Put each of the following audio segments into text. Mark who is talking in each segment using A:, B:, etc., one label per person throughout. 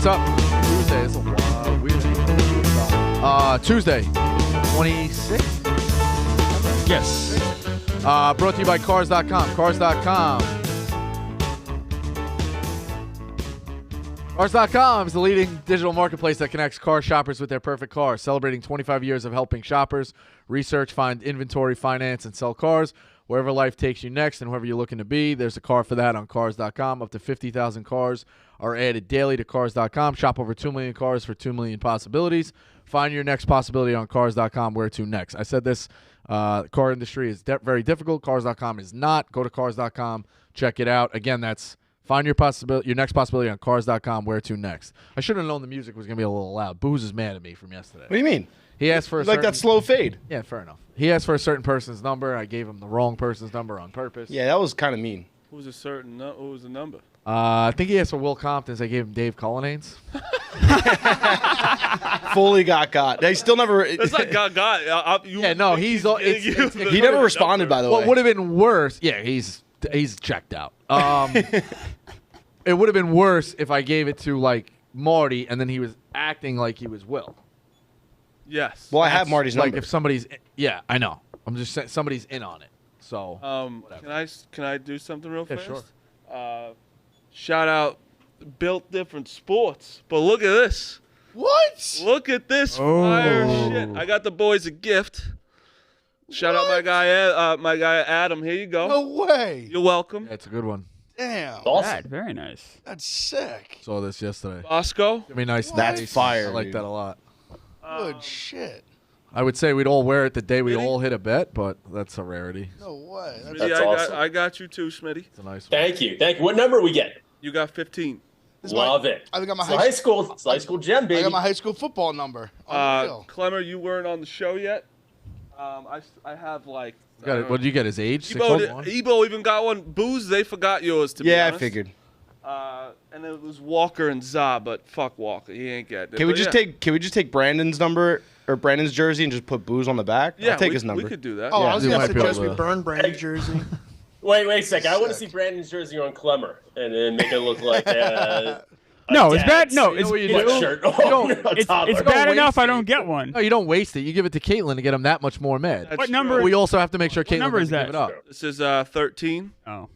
A: what's up? Tuesday. It's a weird. Tuesday, 26th?
B: Yes.
A: Brought to you by Cars.com. Cars.com. Cars.com is the leading digital marketplace that connects car shoppers with their perfect car. Celebrating 25 years of helping shoppers research, find inventory, finance, and sell cars. Wherever life takes you next and whoever you're looking to be, there's a car for that on Cars.com. Up to 50,000 cars are added daily to Cars.com. Shop over 2 million cars for 2 million possibilities. Find your next possibility on Cars.com. Where to next? I said this, car industry is very difficult. Cars.com is not. Go to Cars.com. Check it out. Again, that's find your next possibility on Cars.com. Where to next? I should have known the music was going to be a little loud. Booze is mad at me from yesterday.
C: What do you mean?
A: He asked for
C: like that slow fade.
A: Yeah, fair enough. He asked for a certain person's number. I gave him the wrong person's number on purpose.
C: Yeah, that was kind of mean.
D: Who was the number?
A: I think he asked for Will Compton's. I gave him Dave Cullinane's.
C: Fully got. They still never.
D: It's like got.
A: Yeah, no, he's.
C: He never responded, by the way.
A: What would have been worse? Yeah, he's checked out. It would have been worse if I gave it to like Marty and then he was acting like he was Will.
D: Yes.
C: Well, I have Marty's number.
A: Like if somebody's, yeah, I know. I'm just saying somebody's in on it. So.
D: Can I do something real fast?
A: Sure.
D: Shout out, Built Different Sports. But look at this.
C: What?
D: Look at this fire shit. I got the boys a gift. Shout out my guy Adam. Here you go.
C: No way.
D: You're welcome.
A: That's a good one.
C: Damn.
B: Awesome. Very nice.
C: That's sick.
A: Saw this yesterday.
D: Bosco.
A: It'd be nice.
C: That's fire.
A: I like
C: dude.
A: that a lot.
C: Good shit.
A: I would say we'd all wear it the day we all hit a bet, but that's a rarity.
C: No way.
D: Smitty,
E: awesome.
D: I got you too, Smitty.
A: It's a nice one.
E: Thank you. What number are we getting?
D: You got 15.
E: Love it.
C: I got my
E: high school gem, baby.
C: I got my high school football number.
D: Clemmer, you weren't on the show yet. I have like.
A: What did you get? His age?
D: Ebo even got one. Booze, they forgot yours. To be honest.
C: I figured.
D: And it was Walker and Za, but fuck Walker, he ain't get it.
C: Can we just take Brandon's number or Brandon's jersey and just put Booze on the back?
D: Yeah,
C: I'll take his number.
D: We could do that.
F: Oh,
A: Yeah,
F: I was
A: you
F: going
A: might
F: to
A: be
F: suggest
A: able
F: we
A: to-
F: burn Brandon's jersey.
E: Wait a second. I want to see Brandon's jersey on Clemmer and then make it look like
B: No, it's bad. No,
A: You know what you
B: it's
A: do?
E: shirt.
B: it's bad enough I don't get one.
A: No, you don't waste it. You give it to Caitlin to get him that much more mad.
D: That's
B: What
D: true.
B: number?
A: We also have to make sure Caitlin
B: number is
A: doesn't give
B: that?
A: it up.
D: This is 13.
B: Oh,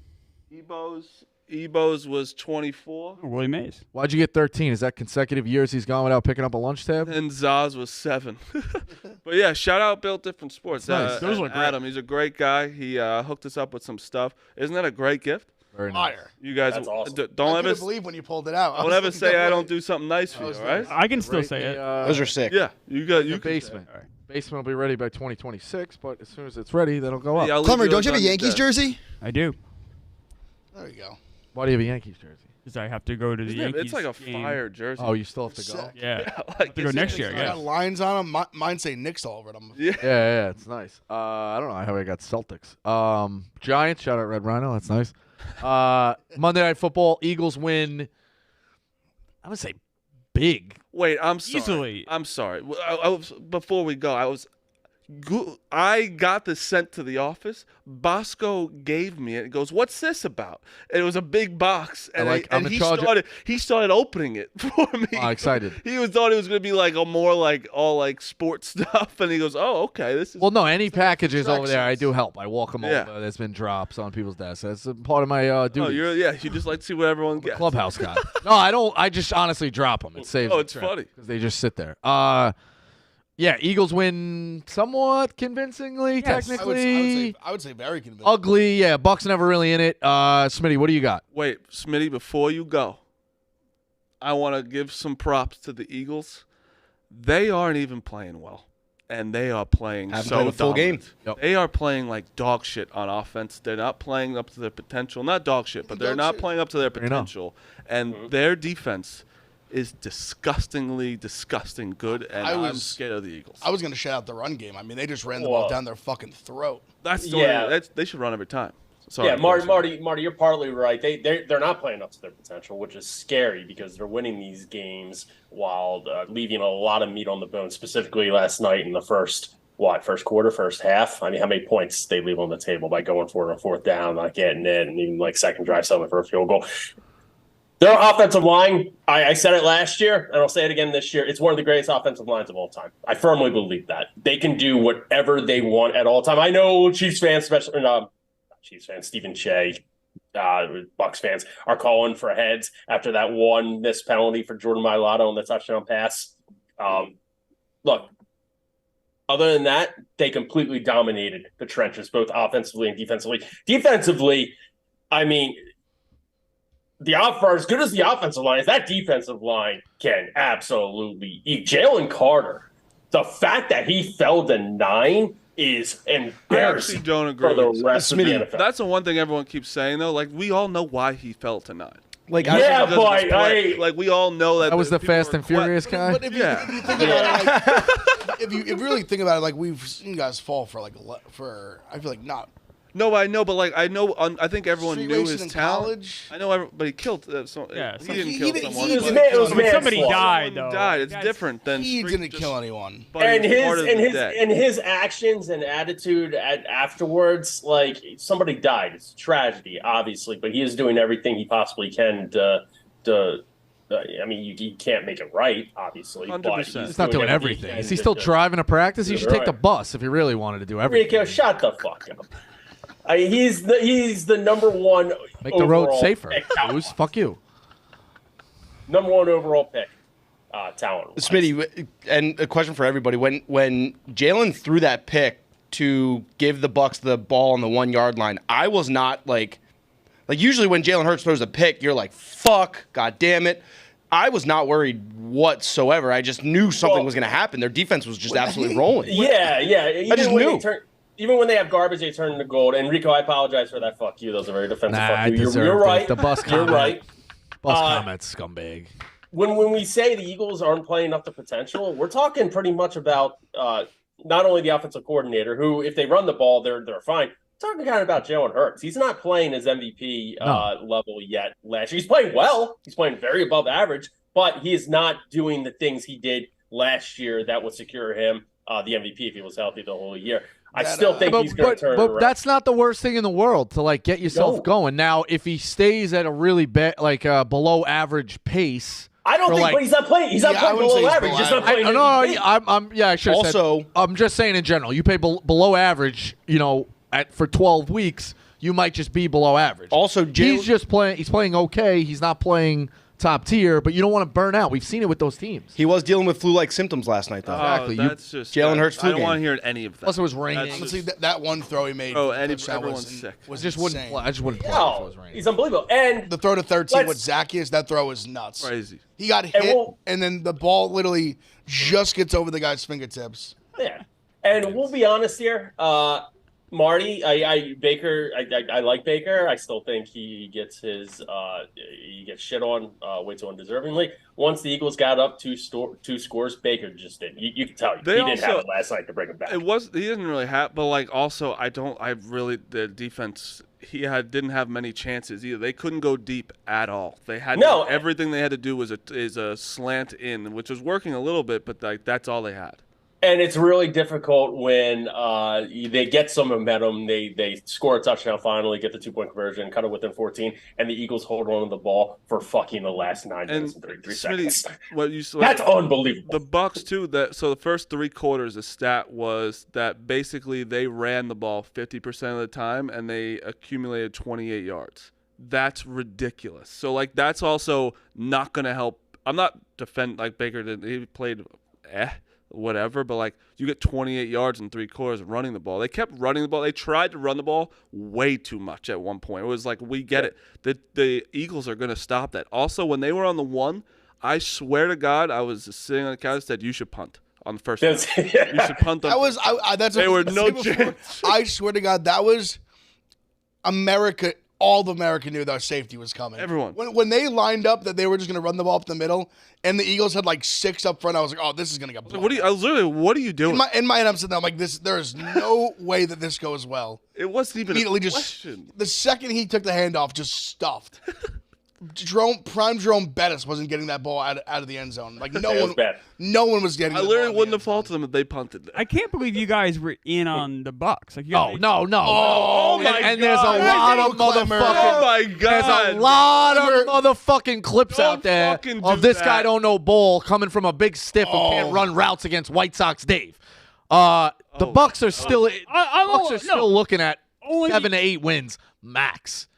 D: Ebo's was 24.
B: Willie Mays.
A: Why'd you get 13? Is that consecutive years he's gone without picking up a lunch tab?
D: And Zaz was 7. But yeah, shout out Built Different Sports.
A: Nice.
B: Those look great.
D: Adam, he's a great guy. He hooked us up with some stuff. Isn't that a great gift?
A: Very nice.
F: Fire.
D: You guys
E: That's awesome.
D: don't
F: I
D: ever
F: couldn't believe when you pulled it out.
D: don't ever say I don't do something nice for you, all right?
B: I can still
A: Right,
B: say it.
C: Those are sick.
D: Yeah, you can
A: basement.
B: All right.
A: Basement will be ready by 2026, but as soon as it's ready, that'll go up.
D: Yeah, I'll leave
G: Clemmer,
D: yours
G: don't you have
D: on
G: a
D: your
G: Yankees
D: desk.
G: jersey?
B: I do.
F: There you go.
A: Why do you have a Yankees jersey?
B: Because I have to go to the
D: Isn't it-
B: Yankees
D: It's like a
B: game.
D: fire jersey.
A: Oh, you still have to go?
F: Sick.
B: Yeah.
D: I
B: I have to go next year, I
F: I
B: guess.
F: got lines on them. Mine say Knicks all over them.
A: Yeah, it's nice. I don't know how I got Celtics. Giants, shout out Red Rhino, that's nice. Monday Night Football, Eagles win. I would say big.
D: Wait, I'm sorry.
B: Easily.
D: I'm sorry. Before we go, I got this sent to the office. Bosco gave me it. He goes, "What's this about?" And it was a big box, and,
A: I'm in charge of-
D: he started opening it for me.
A: Oh, excited.
D: He thought it was going to be like a more like all like sports stuff, and he goes, "Oh, okay, this is."
A: Well, no, any packages over there, I do help. I walk them
D: Yeah.
A: over. There's been drops on people's desks. That's a part of my duty.
D: you just like to see what everyone gets.
A: Clubhouse guy. No, I don't. I just honestly drop them. It saves.
D: Oh, it's funny.
A: because they just sit there. Yeah, Eagles win somewhat convincingly.
B: Yes.
A: Technically,
F: I would say very convincing.
A: ugly. Yeah, Bucks never really in it. Smitty, what do you got?
D: Wait, Smitty, before you go, I want to give some props to the Eagles. They aren't even playing well, and they are playing
C: Haven't
D: so
C: played a full
D: dominant.
C: game.
A: Yep.
D: They are playing like dog shit on offense. They're not playing up to their potential. Not dog shit, but they're
F: Dog
D: not
F: shit.
D: playing up to their
A: Fair enough.
D: potential. And their defense is disgusting good, and I'm scared of the Eagles.
F: I was going to shout out the run game. I mean, they just ran the ball down their fucking throat.
D: That's the
E: Yeah.
D: they should run every time. Sorry,
E: Yeah, Marty, you're partly right. They're not playing up to their potential, which is scary because they're winning these games while leaving a lot of meat on the bone. Specifically, last night in the first quarter, first half. I mean, how many points they leave on the table by going for it on fourth down, not getting it, and even like second drive, settling for a field goal. Their offensive line, I said it last year, and I'll say it again this year. It's one of the greatest offensive lines of all time. I firmly believe that. They can do whatever they want at all time. I know Chiefs fans, especially Chiefs fans, Stephen Shea, Bucs fans, are calling for heads after that one missed penalty for Jordan Mailata on the touchdown pass. Look, other than that, they completely dominated the trenches, both offensively and defensively. Defensively, I mean, for as good as the offensive line is, that defensive line can absolutely eat. Jalen Carter, the fact that he fell to 9 is embarrassing.
D: I actually don't agree
E: for the rest of the NFL.
D: That's the one thing everyone keeps saying, though. Like, we all know why he fell to 9.
C: Like,
E: yeah,
D: because of
E: but
D: his play. Like, we all know that.
A: That was the
D: people
A: Fast
D: were
A: and Furious guy.
F: But if you think about it, like, if you really think about it, like we've seen guys fall for I feel like not.
D: No, I know, but like I know, I think everyone
F: Street
D: knew
F: racing
D: his
F: in
D: talent.
F: college.
D: I know everybody killed.
B: Yeah,
D: he didn't kill someone.
E: It was
B: When somebody
E: manslaughter.
B: died, though.
D: Died. It's
B: Guys-
D: different than
F: He
D: street-
F: didn't
D: just-
F: kill anyone.
D: but
E: And
D: he was part of the day.
E: his actions and attitude afterwards, like somebody died. It's a tragedy, obviously, but he is doing everything he possibly can to I mean, you can't make it right, obviously.
D: 100%.
A: He's not doing everything. Is he still driving to practice? He should take the bus if he really wanted to do everything.
E: Rico, shut the fuck up. I mean, he's the number one.
A: Make the road
E: overall
A: safer.
E: pick,
A: Who's fuck you?
E: Number one overall pick, talent.
C: Smitty, and a question for everybody: when Jalen threw that pick to give the Bucs the ball on the 1 yard line, I was not like usually when Jalen Hurts throws a pick, you're like, fuck, god damn it. I was not worried whatsoever. I just knew something was going to happen. Their defense was just absolutely rolling.
E: Yeah.
C: I just knew.
E: Even when they have garbage, they turn into gold. And Rico, I apologize for that. Fuck you. That was a very defensive
A: Nah,
E: fuck
A: I
E: you.
A: deserved
E: You're
A: it.
E: right.
A: The bus
E: You're
A: comment.
E: right.
A: Bus comments, scumbag.
E: When we say the Eagles aren't playing up to potential, we're talking pretty much about not only the offensive coordinator, who, if they run the ball, they're fine. We're talking kind of about Jalen Hurts. He's not playing his MVP level yet last year. He's playing well. He's playing very above average, but he is not doing the things he did last year that would secure him the MVP if he was healthy the whole year. I still think he's going to turn it around.
A: But that's not the worst thing in the world to like get yourself going. Now, if he stays at a really bad, below average pace,
E: I don't think, but he's not playing. He's not playing below average. He's just not playing.
A: I should have
C: Also,
A: said. I'm just saying in general, you pay below average. For 12 weeks, you might just be below average.
C: Also,
A: he's just playing. He's playing okay. He's not playing top tier, but you don't want to burn out. We've seen it with those teams.
C: He was dealing with flu-like symptoms last night, though.
A: Exactly.
D: That's just
C: Jalen Hurts flu
D: I don't
C: game.
D: want to hear any of that.
A: Plus, it was raining.
F: Honestly, that one throw he made.
D: Everyone's sick.
A: I just wouldn't
F: insane.
A: play. I just wouldn't play if it was
E: No,
A: raining.
E: he's unbelievable. And
F: The throw to 13 with Zacchaeus, that throw was nuts.
D: Crazy.
F: He got hit, and then the ball literally just gets over the guy's fingertips.
E: yeah, and we'll be honest here. Marty, Baker, I like Baker. I still think he gets shit on way too undeservingly. Once the Eagles got up two scores, Baker just didn't. You can tell he didn't have it last night to bring him back.
D: He didn't really have, but also the defense didn't have many chances either. They couldn't go deep at all. They had everything they had to do was a slant in, which was working a little bit, but that's all they had.
E: And it's really difficult when they get some momentum. They score a touchdown finally, get the 2-point conversion, cut it within 14, and the Eagles hold on to the ball for fucking the last 9 minutes and 33 seconds. That's unbelievable.
D: The Bucs too. So the first 3 quarters, the stat was that basically they ran the ball 50% of the time and they accumulated 28 yards. That's ridiculous. So that's also not going to help. I'm not Baker did. He played whatever, but you get 28 yards in 3 quarters running the ball. They kept running the ball. They tried to run the ball way too much at one point. It was we get it. The Eagles are going to stop that. Also, when they were on the 1, I swear to God, I was sitting on the couch and said, you should punt on the first one. You should punt on There were no chance.
F: I swear to God, that was America. All of America knew that safety was coming.
D: Everyone.
F: When they lined up that they were just going to run the ball up the middle, and the Eagles had 6 up front, I was like, oh, this is going to get blown.
D: What are you doing?
F: In my head, I'm sitting there, I'm like, there is no way that this goes well.
D: It wasn't even
F: Immediately
D: a question.
F: the second he took the handoff, just stuffed. Prime Jerome Bettis wasn't getting that ball out of the end zone. Like no one was getting.
D: I literally wouldn't have faulted them if they punted it.
B: I can't believe you guys were in on the Bucs. Like,
A: No.
D: Oh my
A: And there's a lot of motherfucking.
D: Oh my God.
A: There's a lot of motherfucking clips
D: Don't
A: out there
D: fucking do
A: of this
D: that.
A: guy don't know ball coming from a big stiff who can't run routes against White Sox Dave. The Bucs are still. Bucs are still looking at 7 to 8 wins max.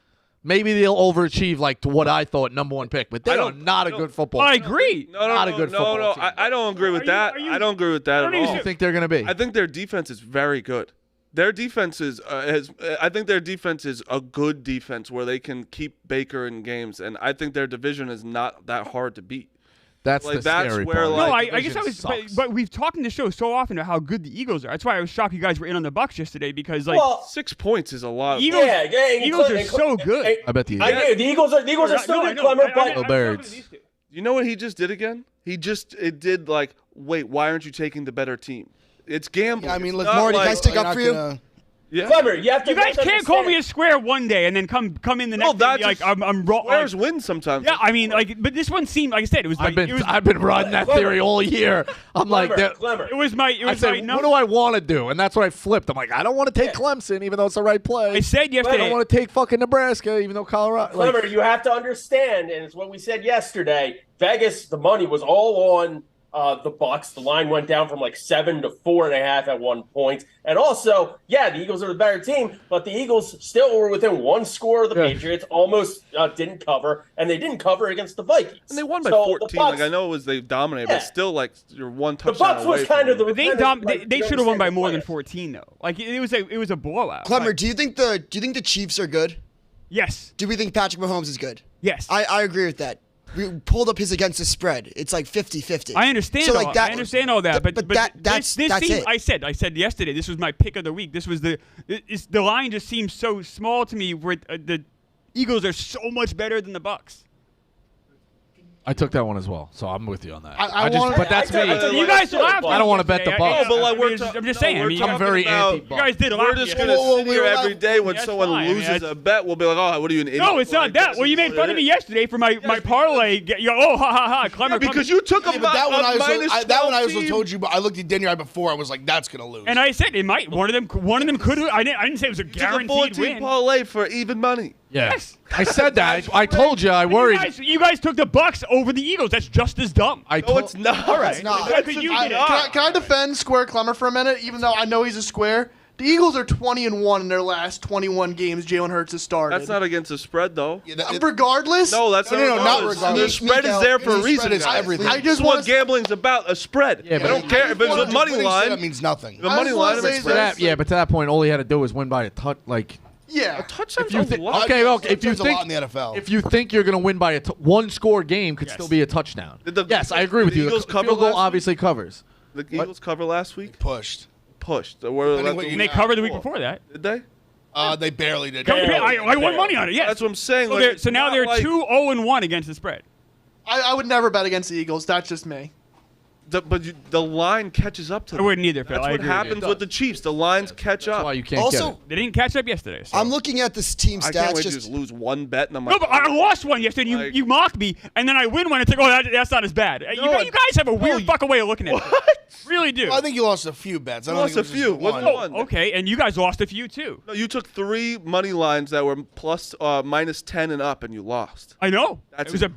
A: Maybe they'll overachieve like to what I thought number 1 pick, but they are not a good football team.
B: I agree.
A: Not a good football team.
D: I don't agree with that. I don't agree with that at
A: Who do
D: all.
A: you think they're going to be?
D: I think their defense is very good. Their defense is I think their defense is a good defense where they can keep Baker in games, and I think their division is not that hard to beat.
A: That's
D: like,
A: the
D: that's
A: scary
D: where,
A: part.
D: like,
B: No, I
A: Division
B: guess I was,
A: sucks.
B: but we've talked in the show so often about how good the Eagles are. That's why I was shocked you guys were in on the Bucs yesterday because like
D: 6 points is a lot.
B: Eagles,
E: Yeah,
B: Eagles are so good.
A: I bet the
E: I do. The Eagles are still good, Clemmer, but
A: Birds.
D: You know what he just did again? It did like, wait, why aren't you taking the better team? It's gambling.
F: Yeah, I mean,
D: It's
F: look,
D: not
G: Marty,
D: like,
G: can I stick up for you?
D: yeah.
E: Clemmer, you have to.
B: You guys can't call me a square one day and then come in the next day and be like I'm wrong.
D: Squares win sometimes.
B: Yeah, I mean, like, but this one seemed like I said it was. Like,
A: I've been riding that theory all year. I'm like,
E: Clemmer.
B: It was my.
A: I said, what do I want to do? And that's what I flipped. I'm like, I don't want to take Clemson, even though it's the right play.
B: I said
A: I
B: yesterday.
A: don't want to take fucking Nebraska, even though Colorado.
E: Clemmer, you have to understand, and it's what we said yesterday. Vegas, the money was all on the Bucs. The line went down from like 7 to 4.5 at one point. And also, yeah, the Eagles are the better team, but the Eagles still were within 1 score of the Patriots. Almost didn't cover, and they didn't cover against the Vikings.
D: And they won by
E: So
D: 14.
E: the Bucs,
D: like I know it was they dominated, but still like you're one
E: the
D: touchdown
E: Bucs
D: away
E: was kind of
D: from
E: the.
B: They
E: you
B: should have won by
E: understand
B: more
E: the
B: than
E: plan.
B: 14 though. Like it was a blowout.
G: Clemmer,
B: Like,
G: do you think the Chiefs are good?
B: yes.
G: Do we think Patrick Mahomes is good?
B: Yes.
G: I agree with that. We pulled up his against the spread. It's like 50-50.
B: I understand.
G: So, like, that-
B: I understand all that, but
G: that's
B: this
G: that's
B: seems,
G: it.
B: I said yesterday. This was my pick of the week. This was the line just seems so small to me. Where the Eagles are so much better than the Bucs.
A: I took that one as well, so I'm with you on that.
F: I wanna-
A: but that's
E: I
A: me.
E: took-
B: You guys laughed.
A: I don't wanna bet the Bucs.
D: No, but like we're
B: I'm just saying. I mean,
A: I'm very anti-Bucs.
B: you guys did a lot.
D: We're just gonna
F: Whoa,
D: sit
F: we
D: here
F: were
D: every
F: allowed-
D: day when
B: That's
D: someone
B: fine. I mean,
D: loses
B: that's-
D: a bet. We'll be like, oh, what are you an idiot?
B: No, it's not
D: Like,
B: that.
D: this
B: Well, you
D: is
B: made
D: what
B: fun
D: it
B: of me
D: is.
B: yesterday for my parlay. Oh, ha ha ha! Clemmer,
D: Because you took a
F: Yeah, but that one I
D: minus
F: was that one I was
D: 12
F: told you, but I looked at Denny right before. I was like, that's gonna lose.
B: and I said it might. One of them could. I didn't say it was a
D: Took a
B: guaranteed
D: 14
B: win.
D: parlay for even money.
A: Yeah.
B: Yes.
A: I said that. I told you. I worried.
B: You guys took the Bucs over the Eagles. That's just as dumb.
D: No, it's not.
B: All right.
G: It's not.
B: That's what you did.
H: Can I defend Square Clemmer for a minute? Even though I know he's a square, the Eagles are 20-1 in their last 21 games. Jalen Hurts has started.
D: That's not against the spread, though.
H: Regardless.
D: No, that's
F: No,
D: not
F: not
D: The
F: regardless.
D: spread is there for a
F: The
D: reason.
F: spread is
D: guys.
F: everything.
H: I
D: This
H: just
D: is what
H: want to.
D: gambling's about, a spread.
A: Yeah,
D: I
A: but
D: don't care if it's a money line.
F: That means nothing.
D: The money
H: just
D: line
H: wanna
D: is
H: say
D: a
A: To
D: spread.
A: that, yeah, but to that point, all he had to do was win by a touch. Like,
H: Yeah.
D: Touchdowns
A: if you
D: are
A: think,
D: a lot.
A: okay, if you
F: Touchdowns a lot
A: think
F: in the NFL.
A: if you think you're gonna win by a one score game, could still be a touchdown.
D: Yes,
A: I agree with
D: the
A: you.
D: Eagles
A: The
D: cover
A: field goal
D: last week?
A: obviously covers.
D: The Eagles cover last week.
F: pushed.
D: Pushed.
F: Depending what you
B: And they covered the week before that.
D: Did they?
F: They barely did.
B: I won money on it. Yes.
D: That's what I'm saying.
B: So,
D: like,
B: so now
D: it's
B: they're
D: not like
B: 2-0-1 against the spread.
H: I would never bet against the Eagles. That's just me.
D: the line catches up to
B: I
D: them.
B: wouldn't either, Phil.
D: That's
B: I
D: what
B: agree.
D: happens with the Chiefs. The lines catch
A: That's
D: up.
A: why you can't
G: Also,
A: get it.
B: They didn't catch up yesterday. So.
G: I'm looking at this team
D: I can't
G: stats.
D: wait to just lose one bet and I'm
B: No,
D: like,
B: but I lost one yesterday. And
D: Like-
B: you mocked me, and then I win one. It's like, oh, that's not as bad. You guys have a weird fucking way of looking at it. Really do.
F: I think you lost a few bets. I don't
D: lost
F: think
D: a
F: it was
D: few.
F: just
D: Wasn't
F: one.
D: one.
B: Okay, and you guys lost a few too.
D: No, you took 3 money lines that were plus minus 10 and up, and you lost.
B: I know.
D: That's
B: it was a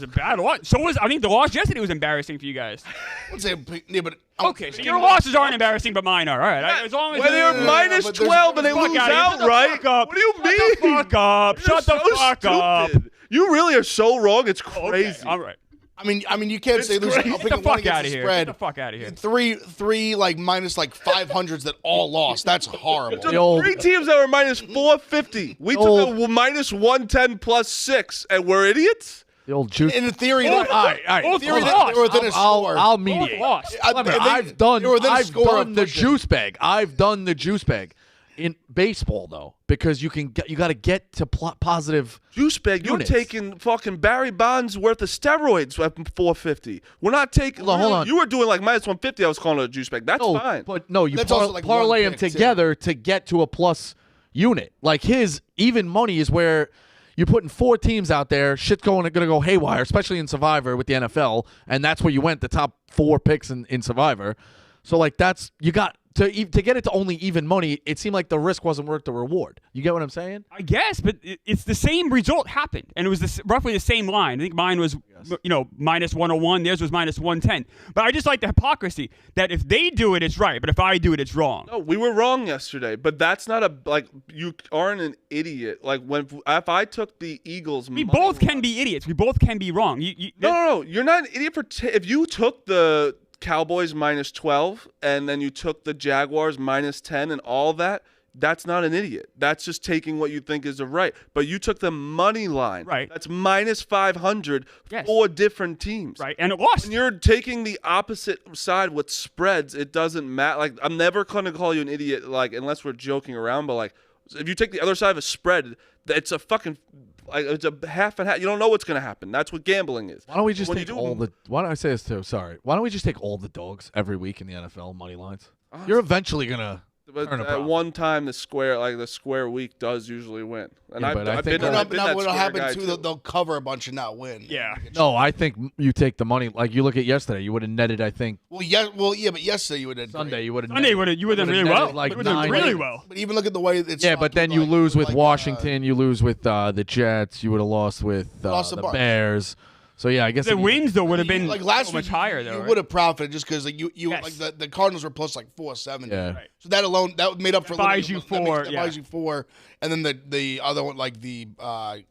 B: bad loss. So was I think the loss yesterday was embarrassing for you guys.
F: I would say, yeah, but
B: Okay, so your losses aren't embarrassing, but mine are. All right, as long as
D: When they're minus
F: but there's-
D: 12 and they
B: Fuck
D: lose
B: outta here. Shut the
D: outright,
B: fuck up.
D: what do you mean?
B: Shut the fuck up.
D: You're
B: Shut the
D: so
B: fuck up.
D: stupid. You really are so wrong. It's
B: Okay,
D: crazy.
B: all right.
F: I mean, you can't say losing. I'll
B: Get
F: pick
B: the
F: up one
B: fuck out
F: against
B: of
F: the
B: here.
F: spread.
B: Get the fuck out of here.
F: Three like minus like 500s that all lost. That's horrible.
A: The old-
D: 3 teams that were minus 450. We took a minus 110 plus 6, and we're idiots?
A: The old juice.
F: In theory,
B: Both-
F: they're-
A: All right.
B: both
F: theory,
B: lost.
F: they were within a score.
A: I'll mediate.
B: Both lost.
A: Clemmer,
F: They
A: I've done
F: were within a score of
A: the
F: pushing.
A: juice bag. I've done the juice bag in baseball though, because you got to get to positive.
D: Juice bag, you're
A: Units.
D: taking fucking Barry Bonds worth of steroids at 450. We're not taking.
A: Hold on.
D: You were doing like minus 150. I was calling it a juice bag. That's
A: No,
D: fine.
A: but no, you
F: That's also like
A: parlay
F: one
A: them
F: pick, too.
A: together to get to a plus unit. Like his even money is where you're putting 4 teams out there. Shit's going to go haywire, especially in Survivor with the NFL, and that's where you went. The top 4 picks in Survivor. So like that's you got. To get it to only even money, it seemed like the risk wasn't worth the reward. You get what I'm saying?
B: I guess, but it's the same result happened, and it was roughly the same line. I think mine was, minus 101. Theirs was minus 110. But I just like the hypocrisy that if they do it, it's right, but if I do it, it's wrong.
D: No, we were wrong yesterday, but that's not you aren't an idiot. Like if I took the Eagles,
B: We both can be idiots. We both can be wrong.
D: No, you're not an idiot if you took the Cowboys minus 12 and then you took the Jaguars minus 10 and all that, that's not an idiot. That's just taking what you think is the right. But you took the money line.
B: Right.
D: That's minus 500 for different teams.
B: Right, and it lost.
D: And you're taking the opposite side with spreads. It doesn't matter. Like, I'm never going to call you an idiot, like, unless we're joking around. But, like, if you take the other side of a spread, it's a fucking it's a half and half. You don't know what's going to happen. That's what gambling is.
A: Why don't we just take why don't I say this too? Sorry. Why don't we just take all the dogs every week in the NFL money lines? You're eventually gonna.
D: But at one time, the square week does usually win. And
A: Yeah, but I think
F: what'll happen too, they'll cover a bunch and not win.
B: Yeah.
A: No, I think you take the money. Like you look at yesterday, you would have netted. I think.
F: But yesterday you would have.
A: Sunday you would have.
B: Sunday you would have done really well.
A: Like
B: you would have done really well.
F: But even look at the way it's.
A: Yeah, but then you lose with Washington. You lose with the Jets. You would have lost with the Bears. So yeah, I guess
B: the wins though would have been
F: like last
B: so much higher though.
F: You would have profited just because like
B: Yes.
F: like the Cardinals were plus like 470.
A: Yeah.
B: Right.
F: So that alone made up for.
B: Buys you 4.
F: That buys you 4, and then the other one like the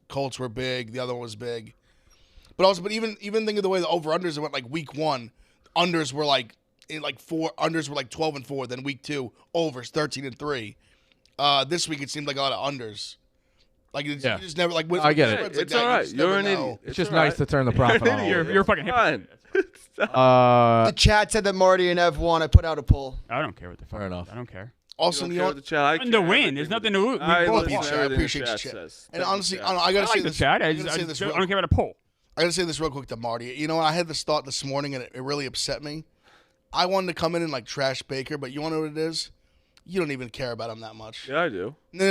F: Colts were big. The other one was big, but even think of the way the over unders went. Like week 1, unders were like 4 unders were like 12-4. Then week 2 overs 13-3. This week it seemed like a lot of unders. Like you just never like.
A: I get it.
D: It's all right. You're an idiot.
A: It's just nice to turn the profit on.
B: You're fucking hypocrite.
G: The chat said that Marty and Ev won. I put out a poll.
B: I don't care what the fuck.
A: Fair enough.
B: I don't care.
F: Also,
D: You
F: you
D: don't
F: know,
D: care the chat. I
B: And
D: care
B: to win,
D: everything.
B: there's nothing to lose.
D: I
B: We both
D: listen
B: won.
D: to
F: I
D: everything
F: appreciate
D: the
F: the
D: chat
F: chat.
D: says.
F: And
D: Thank you,
F: honestly,
D: chat.
F: I
B: I
F: gotta say
B: like the
F: this.
B: chat.
F: I gotta say this
B: I
F: real.
B: don't care about a poll.
F: I gotta say this real quick to Marty. You know, I had this thought this morning, and it really upset me. I wanted to come in and like trash Baker, but you want to know what it is? You don't even care about him that much.
D: Yeah, I do.
F: No.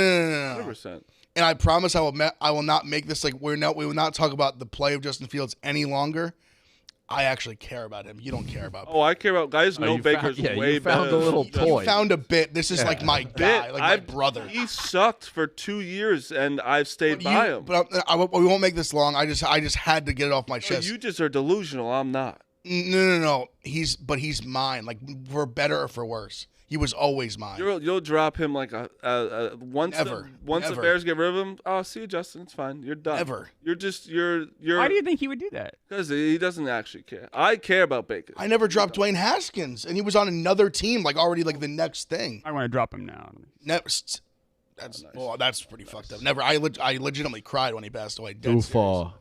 D: 100%.
F: And I promise I will not make this like we will not talk about the play of Justin Fields any longer. I actually care about him. You don't care about.
D: Oh, I care about guys. No,
A: you
D: Baker's
A: found- yeah,
D: way
A: you found
D: better.
A: a little
F: You
A: toy.
F: found a bit. This is like my guy, like my brother.
D: He sucked for 2 years, and I've stayed by him.
F: But we won't make this long. I just had to get it off my
D: No,
F: chest.
D: you just are delusional. I'm not.
F: No. He's mine. Like for better or for worse. He was always mine.
D: You'll drop him like once
F: Never.
D: the
F: Never.
D: Bears get rid of him. Oh, see you, Justin. It's fine. You're done.
F: Never.
D: You're.
B: Why do you think he would do that?
D: Because he doesn't actually care. I care about Baker.
F: I never dropped Dwayne Haskins, and he was on another team, like already like the next thing.
B: I want to drop him now.
F: Next. That's pretty fucked up. Never. I legitimately cried when he passed away.
A: Too far.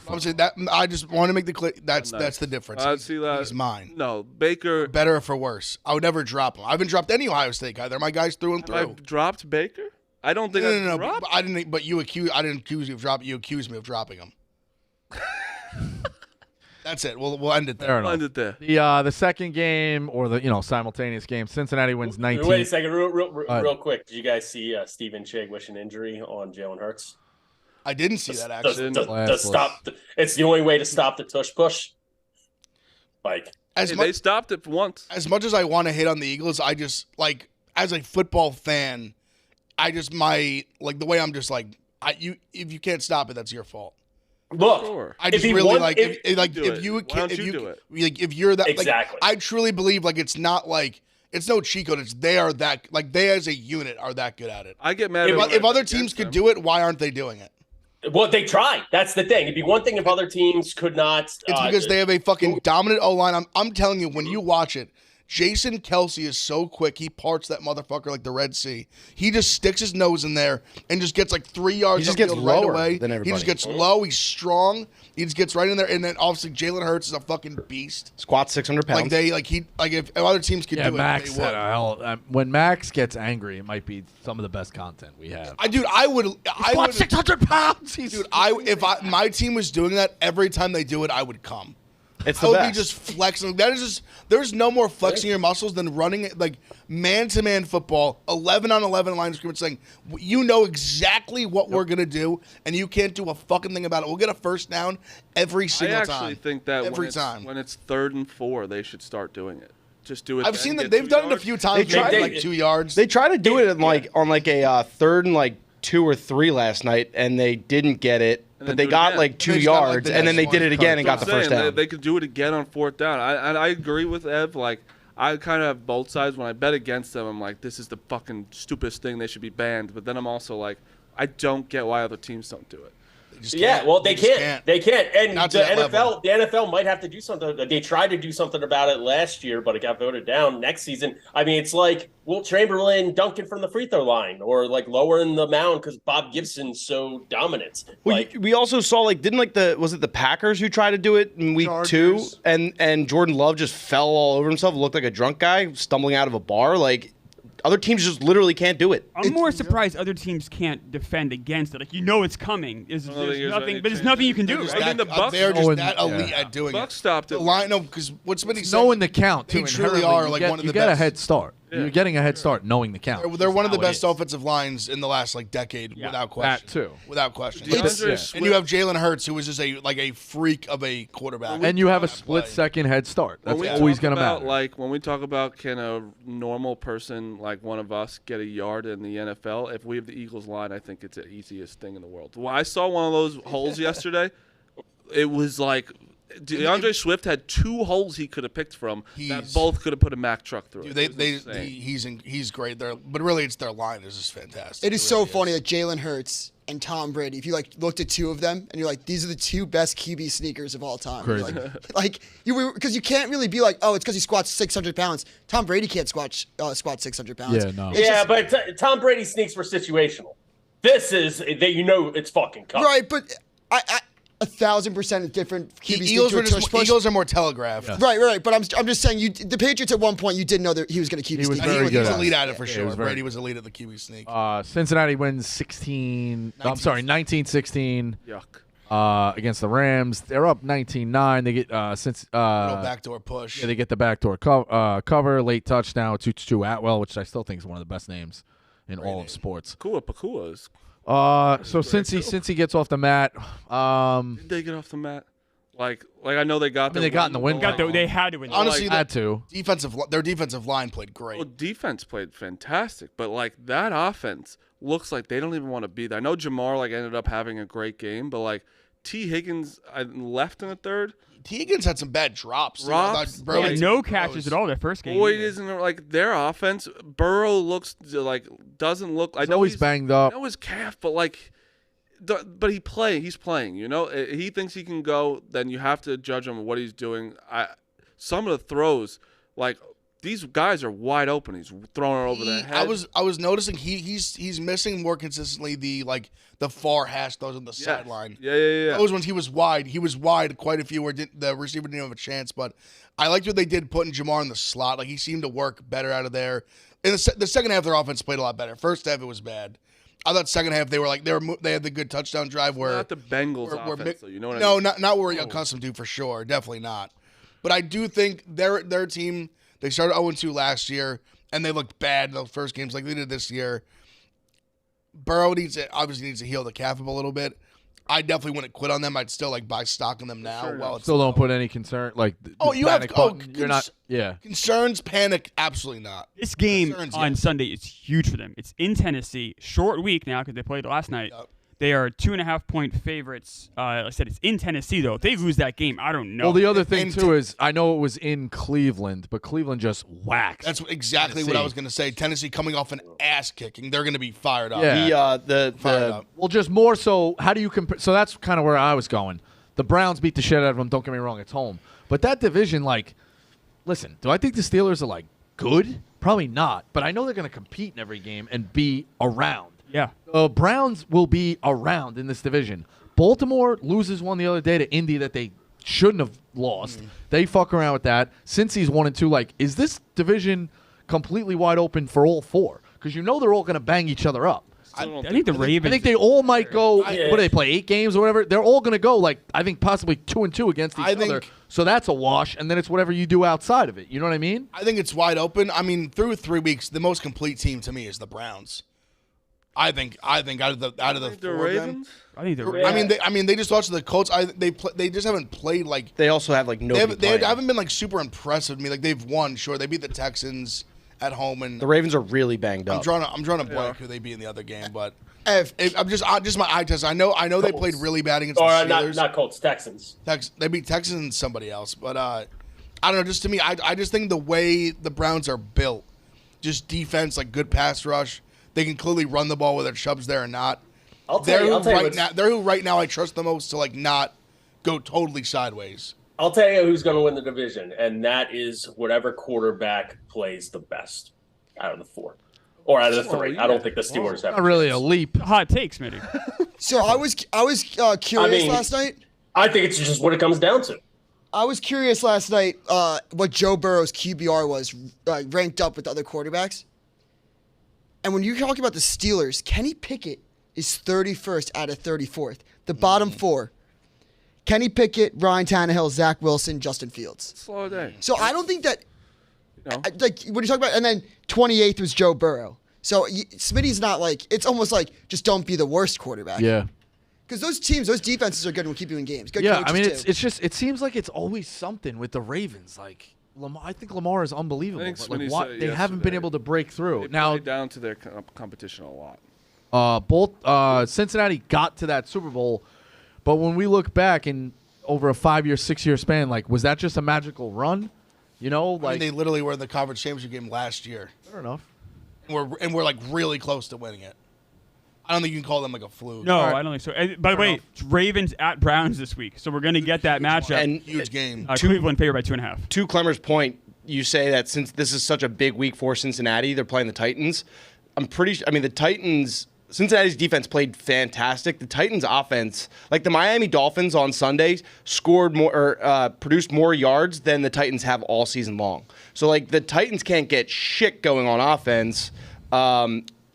F: I'm saying that I just want to make the clear. That's the difference.
D: See that?
F: He's mine.
D: No, Baker.
F: Better or for worse. I would never drop him. I haven't dropped any Ohio State guy. They're my guys through and
D: Have I
F: through.
D: dropped Baker? I don't think I
F: No.
D: dropped.
F: But I didn't. But I didn't accuse you of dropping. You accused me of dropping him. That's it. We'll end it there.
A: Fair enough.
D: End it there.
A: The second game or the simultaneous game, Cincinnati wins 19.
E: Wait a second, real quick. Did you guys see Steven Chig wish an injury on Jalen Hurts?
F: I didn't see that actually.
E: It's the only way to stop the tush push. Like
D: They stopped it once.
F: As much as I want to hate on the Eagles, I just like as a football fan, the way I'm just like if you can't stop it, that's your fault.
E: Look,
D: Sure.
F: I just really
D: Why don't you do it?
F: if you're that
E: Exactly.
F: I truly believe like it's not like it's no cheat code. It's they as a unit are that good at it.
D: I get mad
F: If other teams could do it, why aren't they doing it?
E: well, they tried. That's the thing. It'd be one thing if other teams could not.
F: It's because they have a fucking dominant O-line. I'm telling you, when you watch it, Jason Kelsey is so quick. He parts that motherfucker like the Red Sea. He just sticks his nose in there and just gets like 3 yards.
C: He just
F: upfield
C: gets
F: right
C: lower
F: away.
C: than
F: He
C: everybody.
F: just gets low. He's strong. He just gets right in there. And then obviously Jalen Hurts is a fucking beast.
C: Squat 600 pounds.
F: If other teams could do
A: Max
F: it, they would.
A: when Max gets angry, it might be some of the best content we have.
F: I would.
A: 600 pounds.
F: Dude, if my team was doing that every time they do it, I would come.
C: It's
F: I
C: the
F: would
C: best.
F: be just flexing. That is just. There's no more flexing your muscles than running it like man-to-man football, 11-on-11 line of scrimmage, saying you know exactly what we're gonna do, and you can't do a fucking thing about it. We'll get a first down every single time.
D: I actually think that
F: every
D: when
F: time.
D: when it's 3rd and 4, they should start doing it. Just do it.
F: I've
D: then,
F: seen that
D: get
F: they've
D: 2
F: done it a
D: yards.
F: few times.
C: They tried-
F: like 2 yards.
C: They tried to do it on like a 3rd and like 2 or 3 last night, and they didn't get it.
D: And
C: But
D: then
C: they
D: do it
C: got
D: again.
C: like 2
F: They just got, like,
C: yards,
F: the
C: and then
F: next
C: they did
F: one.
C: it again and got
D: That's
C: the
D: what I'm
C: first
D: saying.
C: down.
D: They could do it again on 4th down. I agree with Ev. Like, I kind of have both sides. When I bet against them, I'm like, this is the fucking stupidest thing. They should be banned. But then I'm also like, I don't get why other teams don't do it.
E: Yeah, well, they
F: just
E: can't. They can't. And
F: Not
E: the
F: to that level.
E: NFL might have to do something. They tried to do something about it last year, but it got voted down. Next season, I mean, it's like Wilt Chamberlain dunking from the free throw line, or like lowering the mound because Bob Gibson's so dominant.
C: Well,
E: Like,
C: we also saw like didn't like was it the Packers who tried to do it in week
H: Chargers.
C: 2, and Jordan Love just fell all over himself, looked like a drunk guy stumbling out of a bar. Like other teams just literally can't do it.
B: I'm more surprised other teams can't defend against it. Like, you know it's coming. There's
D: don't think there's
B: nothing,
D: any
B: but there's
D: chance.
B: nothing you can do.
F: They're just
B: Right?
D: I mean, the Bucs-
F: they're just
A: Knowing-
F: that elite
A: yeah.
F: at doing
D: Bucs
F: it.
D: stopped it.
F: The line, no, because what's been said,
A: Knowing the count,
F: they
A: too.
F: truly
A: inherently,
F: are,
A: you
F: like,
A: get,
F: one of
A: you
F: the
A: get a
F: best.
A: head start.
D: Yeah.
A: You're getting a head start knowing the count.
F: they're one of the
A: That's how it
F: best
A: is.
F: offensive lines in the last like decade,
B: Yeah.
F: without question.
A: That too.
F: Without question.
D: DeAndre
A: Yeah.
D: Swift-
F: And you have Jalen Hurts, who is just a freak of a quarterback.
A: And you have a
F: Play.
A: split-second head start. That's
D: When we
A: always
D: talk
A: going to
D: about,
A: matter.
D: Like when we talk about can a normal person like one of us get a yard in the NFL, if we have the Eagles line, I think it's the easiest thing in the world. Well, I saw one of those holes yesterday. It was like DeAndre Swift had 2 holes he could have picked from that
F: He's-
D: both could have put a Mack truck through.
F: Dude,
D: It was insane.
F: he's great there, but really it's their line is just fantastic.
G: It is so funny that Jalen Hurts and Tom Brady, if you like looked at 2 of them and you're like, these are the 2 best QB sneakers of all time. You're
A: Crazy.
G: like because you can't really be like, oh, it's because he squats 600 pounds. Tom Brady can't squat 600 pounds.
A: Yeah, no.
G: It's
E: yeah,
G: just-
E: but Tom Brady sneaks were situational. This is that it's fucking cut.
G: right, but I 1,000% is different. QB sneak
F: Eagles
G: to a
F: were just
G: tush push.
F: Eagles are more telegraphed.
A: Yeah.
G: Right, but I'm just saying the Patriots at one point you didn't know that he was going to keep
A: He was
G: sneaking.
F: And
A: very
F: he was
A: good at
F: elite
A: it.
F: at it for
A: Yeah, he
F: sure.
A: was very
F: Brady was elite at the QB sneak.
A: Cincinnati wins 19-16
D: Yuck.
A: against the Rams. They're up 19-9. They get
F: Little backdoor push.
A: they get the backdoor cover, late touchdown to Atwell, which I still think is one of the best names in all of sports.
D: Pakua is.
A: So since he gets off the mat,
D: Did they get off the mat? Like I know they got.
A: I mean, they got in the win.
B: They had to win.
F: Honestly,
A: had to.
F: their defensive line played great.
D: Well, defense played fantastic, but like that offense looks like they don't even want to be there. I know Jamar like ended up having a great game, but like T. Higgins left in the 3rd.
F: T. Higgins had some bad drops. too. I thought
D: Drops?
F: Burrow
B: Yeah,
F: had
B: no
F: some
B: catches
F: throws.
B: at all their first game.
D: Boy, it
B: either.
D: isn't like their offense. Burrow looks like doesn't look. I
A: He's
D: know
A: always banged up.
D: I know his calf, but like, but he's playing. You know, he thinks he can go. Then you have to judge him on what he's doing. Some of the throws, like these guys are wide open. He's throwing it over their head.
F: I was noticing he's missing more consistently the far hash throws on the
D: Yes.
F: sideline.
D: Yeah.
F: Those ones he was wide. He was wide quite a few where the receiver didn't have a chance. But I liked what they did putting Jamar in the slot. Like he seemed to work better out of there. In the second half, their offense played a lot better. First half, it was bad. I thought second half they had the good touchdown drive where
D: Not the Bengals
F: where
D: offense, though, you know what I
F: no,
D: mean?
F: not where you're accustomed to for sure. Definitely not. But I do think their team, they started 0-2 last year, and they looked bad in those first games like they did this year. Burrow obviously needs to heal the calf up a little bit. I definitely wouldn't quit on them. I'd still buy stock in them now.
D: Sure.
F: While it's
A: Still don't put any concern like.
F: Oh, you have-
A: panic
F: oh,
A: button. You're not. Yeah.
F: concerns, panic, absolutely not.
B: This game
F: Concerns,
B: on
F: yes.
B: Sunday is huge for them. It's in Tennessee. Short week now because they played last night.
F: Yep.
B: They are 2.5-point favorites. Like I said, it's in Tennessee, though. If they lose that game, I don't know.
A: Well, the other thing
F: And
A: too is I know it was in Cleveland, but Cleveland just waxed.
F: That's exactly what I was going to say. Tennessee coming off an ass kicking, they're going to be fired up.
A: Yeah.
F: Fired up.
A: Well, just more so. How do you compare? So that's kind of where I was going. The Browns beat the shit out of them. Don't get me wrong; it's home. But that division, like, listen, do I think the Steelers are like good? Probably not. But I know they're going to compete in every game and be around.
B: yeah.
A: The Browns will be around in this division. Baltimore loses one the other day to Indy that they shouldn't have lost. They fuck around with that. Since he's 1-2, like, is this division completely wide open for all 4? Because you know they're all going to bang each other up.
D: still don't
B: I think the Ravens.
A: I think they all might go.
E: Yeah.
A: What do they play? 8 games or whatever. They're all going to go like I think possibly 2-2 against each
F: I
A: other.
F: think-
A: So that's a wash, and then it's whatever you do outside of it. You know what I mean?
F: I think it's wide open. I mean, through 3 weeks, the most complete team to me is the Browns. I think out of the
D: the
F: 4 of them.
D: Ravens.
B: I think the
E: Yeah.
F: I mean, they just lost to the Colts. They just haven't played like
C: They also have like
F: they
C: nobody playing.
F: haven't been like super impressive to me. Like they've won, sure. They beat the Texans at home, and
C: The Ravens are really banged up.
F: I'm drawing a blank who they beat in the other game, but
G: If,
F: I'm just my eye test. I know they played really bad against
E: Or
F: the
E: not,
F: Steelers.
E: not Colts, Texans.
F: They beat Texans and somebody else, but I don't know. Just to me, I just think the way the Browns are built, just defense, like good pass rush. They can clearly run the ball whether Chubb's there or not. They're who right now I trust the most to like not go totally sideways.
E: I'll tell you who's going to win the division, and that is whatever quarterback plays the best out of the 4 or out of the 3. I don't think the Steelers have.
A: Not really a leap.
B: hot takes, Smitty.
G: so I was curious last night.
E: I think it's just what it comes down to.
G: I was curious last night what Joe Burrow's QBR was ranked up with the other quarterbacks. And when you're talking about the Steelers, Kenny Pickett is 31st out of 34th. The bottom 4. Kenny Pickett, Ryan Tannehill, Zach Wilson, Justin Fields.
D: Slow day.
G: So I don't think that,
D: No.
G: like, what are you talking about? And then 28th was Joe Burrow. So Smitty's not like, it's almost like just don't be the worst quarterback.
A: Yeah.
G: Because those teams, those defenses are good and will keep you in games. Good
A: Yeah,
G: coaches
A: I mean,
G: too.
A: it's just it seems like it's always something with the Ravens. Like Lamar, I think Lamar is unbelievable.
D: I think
A: But like,
D: Smitty
A: why,
D: said it
A: they haven't been
D: yesterday.
A: able to break through.
D: They
A: Now,
D: play down to their competition a lot.
A: both Cincinnati got to that Super Bowl, but when we look back in over a 5-year, 6-year span, like was that just a magical run? You know,
F: I mean,
A: like
F: they literally were in the conference championship game last year,
A: fair enough.
F: and we're like really close to winning it. I don't think you can call them like a fluke.
B: No,
A: All right.
B: I don't think so. And by the way, it's Ravens at Browns this week, so we're going to get that matchup.
C: And
F: Huge game.
B: Cleveland favored by 2.5.
C: to Clemmer's point, you say that since this is such a big week for Cincinnati, they're playing the Titans. The Titans, Cincinnati's defense played fantastic. The Titans' offense, like the Miami Dolphins on Sunday, scored more or produced more yards than the Titans have all season long. So like the Titans can't get shit going on offense.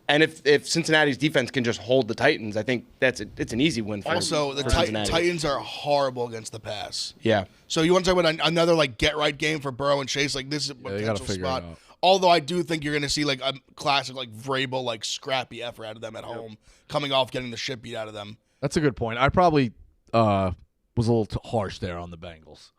C: And if Cincinnati's defense can just hold the Titans, I think it's an easy win for
F: Also, the
C: for Cincinnati.
F: Titans are horrible against the pass.
C: Yeah.
F: So you want to talk about another like get right game for Burrow and Chase? Like this is a
A: they gotta
F: potential
A: figure it
F: spot.
A: out.
F: Although I do think you're going to see like a classic like Vrabel like scrappy effort out of them at home, coming off getting the shit beat out of them.
A: That's a good point. I probably was a little too harsh there on the Bengals.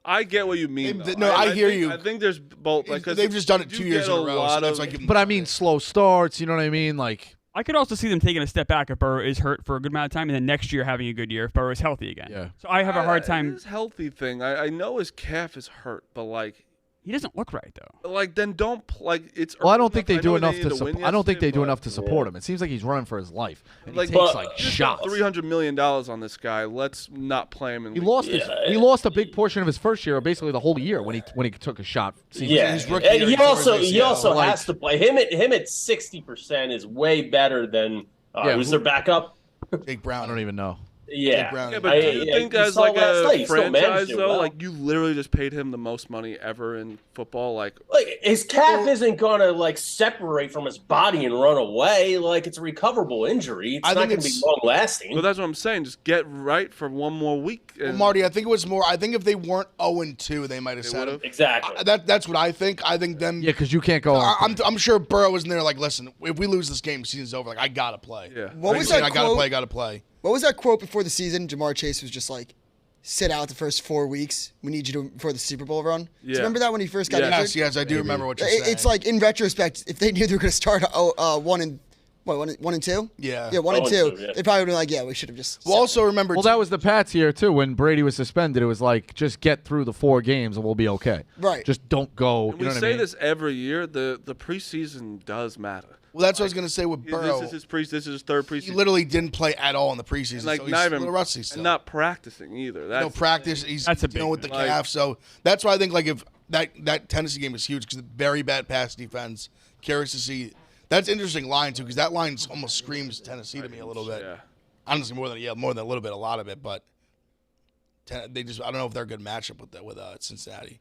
D: I get what you mean. though.
F: I hear
D: think-
F: you.
D: I think there's both. Like, 'cause
F: They've just done it
D: you
F: 2 years
D: get
F: in a row.
D: lot
F: So that's
D: of-
F: like,
A: But I mean, slow starts. You know what I mean? Like,
B: I could also see them taking a step back if Burrow is hurt for a good amount of time, and then next year having a good year if Burrow is healthy again.
A: Yeah.
B: So I have a hard time.
D: This healthy thing. I know his calf is hurt, but like
B: He doesn't look right though.
D: then don't like it's.
A: well, I
D: early
A: don't think they
D: enough.
A: do
D: know
A: enough
D: needed
A: to.
D: win
A: I don't think they
D: yesterday,
A: do
D: but-
A: enough to support him. It seems like he's running for his life, and
D: Like,
A: he takes
E: but-
A: like
D: Just
A: shots.
D: $300 million on this guy. Let's not play him.
A: He lost. He lost a big portion of his first year, or basically the whole year, when he took a shot.
E: Yeah,
F: his rookie
E: and
F: year,
E: he
F: he tore
E: also
F: his
E: he
F: ACL.
E: also
A: Like-
E: has to play him at 60% is way better than who's their backup.
F: Jake Brown.
A: I don't even know.
E: Yeah,
F: Brown.
D: Yeah, but do you think
E: you
D: as
E: saw
D: like
E: last night,
D: a
E: he still managed
D: franchise
E: it
D: though,
E: well.
D: like you literally just paid him the most money ever in football? Like
E: Like his calf isn't gonna like separate from his body and run away. Like it's a recoverable injury. It's
F: I
E: not
F: think
E: gonna be
F: it's-
E: long lasting.
D: But that's what I'm saying. Just get right for one more week.
F: Well,
D: And
F: Marty, I think it was more. I think if they weren't 0-2, they might have
D: They
F: said
D: would've?
F: it.
E: Exactly.
F: That's what I think. I think them.
A: Yeah, because you can't go.
F: I'm sure Burrow was in there like, listen, if we lose this game, season's over. Like I gotta play.
D: Yeah.
G: What was
F: Saying,
G: that
F: I gotta
G: quote?
F: play. Gotta play.
G: What was that quote before the season? Jamar Chase was just like, sit out the first 4 weeks. We need you to for the Super Bowl run. Do you
D: Yeah.
G: remember that when he first got
D: Yeah.
G: injured?
F: Yes, I do remember what you're saying.
G: It's like in retrospect, if they knew they were going to start 1 and 2.
F: Yeah.
G: Yeah, 1 and 2.
E: 2, yeah.
G: They probably would be like, yeah, we should have just.
F: Well, also remember.
A: Well, that was the Pats year too. When Brady was suspended, it was like just get through the 4 games and we'll be okay.
G: Right.
A: Just don't go.
D: And
A: You
D: we
A: know what
D: say
A: I mean?
D: this every year. The preseason does matter.
F: well, that's what I was gonna say with Burrow.
D: This is his third preseason.
F: He literally didn't play at all in the preseason.
D: like
F: so he's
D: not
F: a
D: even
F: little rusty still.
D: and not practicing either. That's
F: no practice. He's
B: That's a
F: dealing
B: big
F: with the
D: thing.
F: calf. So that's why I think like if that Tennessee game is huge because very bad pass defense. Curious to see. That's interesting line too because that line almost screams Tennessee to me a little bit.
D: Yeah.
F: Honestly, more than a little bit, a lot of it, but they just I don't know if they're a good matchup with Cincinnati.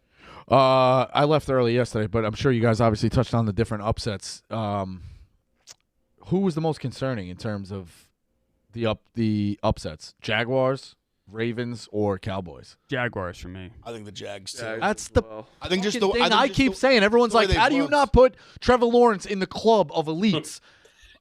A: I left early yesterday, but I'm sure you guys obviously touched on the different upsets. who was the most concerning in terms of the upsets? Jaguars, Ravens, or Cowboys?
B: Jaguars for me.
F: I think the Jags too.
D: Jags
A: That's
D: as
A: the
D: well.
F: I think just
A: fucking
F: the
A: thing
F: I
A: I
F: think
A: keep
F: just
A: saying. Everyone's
F: the way
A: like,
F: they've
A: how do you
F: looked.
A: not put Trevor Lawrence in the club of elites?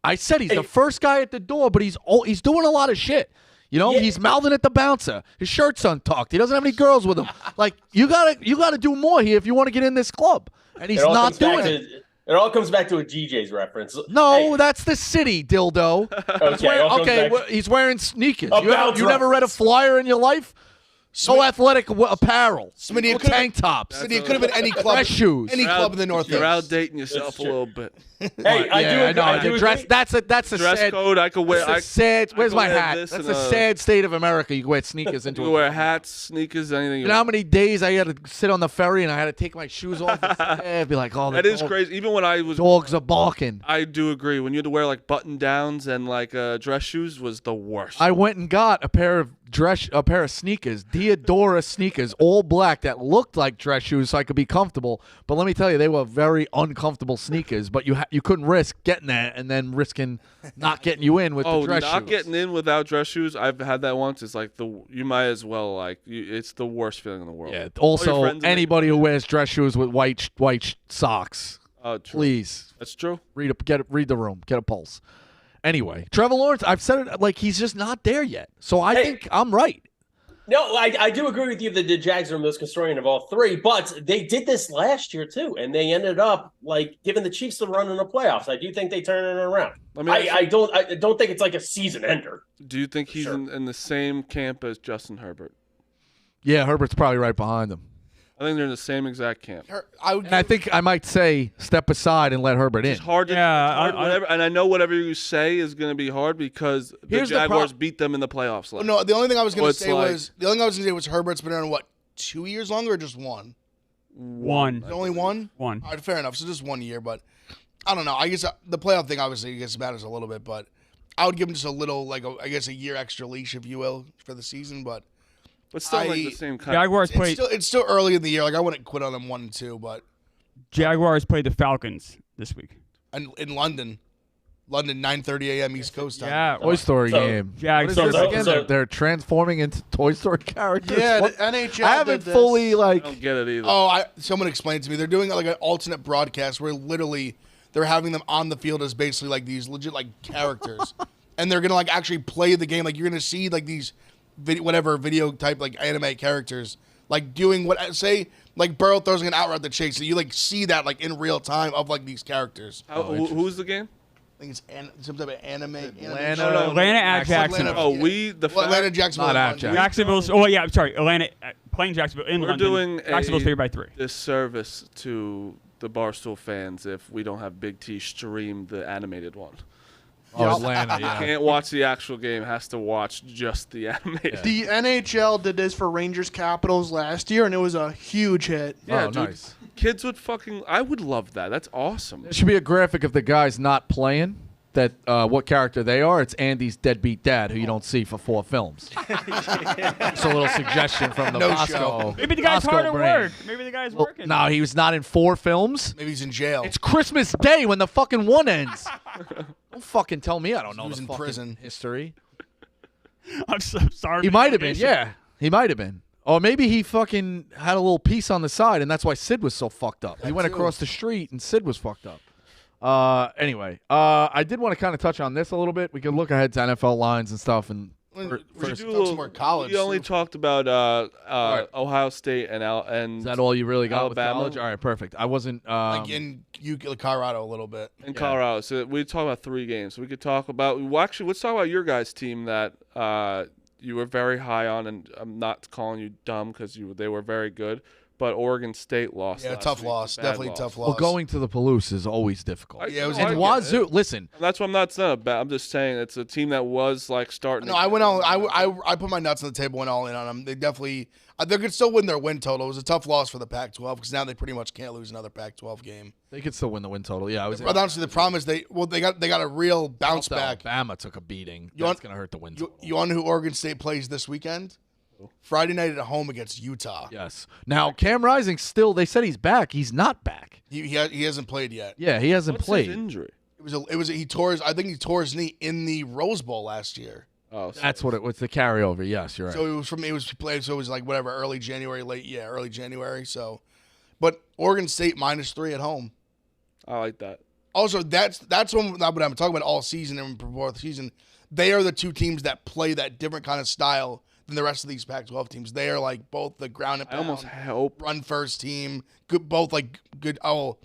A: I said he's the first guy at the door, but he's doing a lot of shit. You know, he's mouthing at the bouncer. His shirt's untucked. He doesn't have any girls with him. Like, you gotta do more here if you want to get in this club. And he's not doing it.
E: It all comes back to a DJ's reference.
A: No,
E: Hey,
A: that's the city, dildo.
E: okay,
A: He's wearing sneakers.
E: About
A: You never read a flyer in your life? No athletic apparel.
F: Smitty,
A: No
F: it could've-
A: tank tops.
F: Smitty, it could have been any club.
A: Dress shoes.
F: Any club in the Northeast.
D: You're outdating yourself
E: That's
D: a
E: true.
D: little bit.
E: Hey, I do
A: Dress.
E: agree.
A: That's a
D: Dress
A: sad.
D: code. I could wear.
A: That's a sad.
D: I
A: Where's
D: could
A: my
D: wear
A: hat?
D: this
A: That's
D: and
A: a sad state of America. You wear sneakers
D: You
A: into
D: could
A: it.
D: wear hats, sneakers, anything.
A: You know how many days I had to sit on the ferry and I had to take my shoes off? And be like, oh,
D: That is crazy. Even when I was
A: Dogs are barking.
D: I do agree. When you had to wear like button downs and like dress shoes was the worst.
A: I went and got a pair of sneakers, Diodora sneakers, all black that looked like dress shoes, so I could be comfortable. But let me tell you, they were very uncomfortable sneakers. But you couldn't risk getting that and then risking not getting you in with the dress
D: not
A: shoes.
D: getting in without dress shoes. I've had that once. It's like you might as well it's the worst feeling in the world.
A: Yeah.
D: All your
A: Also,
D: friends
A: anybody who wears dress shoes with white socks,
D: True.
A: please
D: That's true.
A: read the room, get a pulse. Anyway, Trevor Lawrence, I've said it, like, he's just not there yet. So I think I'm right.
E: No, I do agree with you that the Jags are the most concerning of all three, but they did this last year too, and they ended up like giving the Chiefs the run in the playoffs. I do think they turn it around. I don't think it's like a season ender.
D: Do you think he's
E: Sure.
D: in the same camp as Justin Herbert?
A: Yeah, Herbert's probably right behind him.
D: I think they're in the same exact camp.
A: And I think I might say step aside and let Herbert in.
D: It's hard to and I know whatever you say is going to be hard because the
A: Here's the
D: Jaguars beat them in the playoffs. Last.
F: No, the only thing I was going to
D: So it's
F: say was Herbert's been on what 2 years longer or just one?
B: One.
F: Only one.
B: One.
F: All right, fair enough. So just 1 year, but I don't know. I guess the playoff thing obviously matters a little bit, but I would give him just a little, I guess a year extra leash, if you will, for the season. But
D: still like the same kind.
B: Jaguars
F: it's
B: played.
F: it's still early in the year. Like I wouldn't quit on them 1 and 2, but
B: Jaguars played the Falcons this week.
F: in London, 9:30 a.m. East Coast time.
B: Yeah.
A: Toy Story
E: So-
A: game.
B: Jags.
A: What is this
E: So-
A: again?
E: so-
A: They're transforming into Toy Story characters.
H: Yeah,
A: What?
H: the NHL
A: I haven't
H: did this.
A: fully
D: I don't get it either.
F: Oh, someone explained to me they're doing like an alternate broadcast where literally they're having them on the field as basically like these legit like characters, and they're gonna like actually play the game. Like you're gonna see like these video type like anime characters like doing what say like Burrow throws an out route to Chase. So you like see that like in real time of like these characters.
D: Who's the game?
F: I think it's some type of anime.
B: Atlanta at Jacksonville.
F: Atlanta, Jacksonville,
A: Not at
F: London.
B: Jacksonville's. Oh yeah, I'm sorry. Atlanta playing Jacksonville in
D: We're
B: London.
D: doing
B: Jacksonville's favored by 3.
D: disservice to the Barstool fans if we don't have Big T stream the animated one.
A: Oh, Atlanta, yeah.
D: Can't watch the actual game. Has to watch just the animated.
H: The NHL did this for Rangers Capitals last year, and it was a huge hit.
D: Yeah,
A: Oh,
D: dude.
A: nice.
D: Kids would I would love that. That's awesome.
A: There should be a graphic of the guys not playing. That what character they are. It's Andy's deadbeat dad, who you don't see for 4 films. It's a little suggestion from the
F: No
A: Bosco.
F: show.
B: Maybe the guy's
A: Bosco
B: hard at
A: brain.
B: work. Maybe the guy's
A: Well,
B: working.
A: no, he was not in 4 films.
F: Maybe he's in jail.
A: It's Christmas Day when the fucking one ends. Don't fucking tell me I don't know
F: was
A: the
F: in
A: fucking
F: prison.
A: history.
B: I'm so sorry.
A: He
B: for
A: might have been,
B: information.
A: yeah. He might have been. Or maybe he fucking had a little piece on the side, and that's why Sid was so fucked up. He went
F: too.
A: across the street, and Sid was fucked up. Anyway, I did want to kind of touch on this a little bit. We could look ahead to NFL lines and stuff. And
F: We
A: first,
F: should talk some more college.
D: We only
F: too.
D: talked about Ohio State and
A: is that all you really got
D: Alabama?
A: with college? All right, perfect. I wasn't.
F: like in Colorado a little bit.
D: in Colorado. So we talked about 3 games. So we could talk about. Well, actually, let's talk about your guys' team that you were very high on, and I'm not calling you dumb because they were very good. But Oregon State lost.
F: Yeah,
D: last
F: tough
D: week.
F: loss.
D: Bad
F: Definitely
D: loss.
F: tough loss.
A: well, going to the Palouse is always difficult.
F: Yeah, it was-
D: I
A: And
D: get
A: Wazoo,
D: it.
A: listen,
D: That's why I'm not saying bad. I'm just saying it's a team that was like starting.
F: No, I went all. I put my nuts on the table, went all in on them. They definitely. They could still win their win total. It was a tough loss for the Pac-12 because now they pretty much can't lose another Pac-12 game.
A: they could still win the win total. Yeah, I was.
F: But honestly, the problem is they got a real bounce back.
A: Alabama took a beating.
F: You
A: That's
F: want-
A: going to hurt the win
F: You,
A: total.
F: you want to know who Oregon State plays this weekend? Friday night at home against Utah.
A: Yes. Now Cam Rising still. They said he's back. He's not back.
F: He hasn't played yet.
A: Yeah, he hasn't
D: What's
A: played.
D: his injury?
F: He tore his knee in the Rose Bowl last year.
D: Oh, so
A: That's what it was. The carryover. Yes, you're right.
F: So it was like whatever, early January. So, but Oregon State -3 at home.
D: I like that.
F: Also, that's what I'm talking about all season and before the season. They are the two teams that play that different kind of style than the rest of these Pac-12 teams. They are like both the ground and
D: I
F: pound,
D: almost hope
F: run first team. Good, both like good. Oh,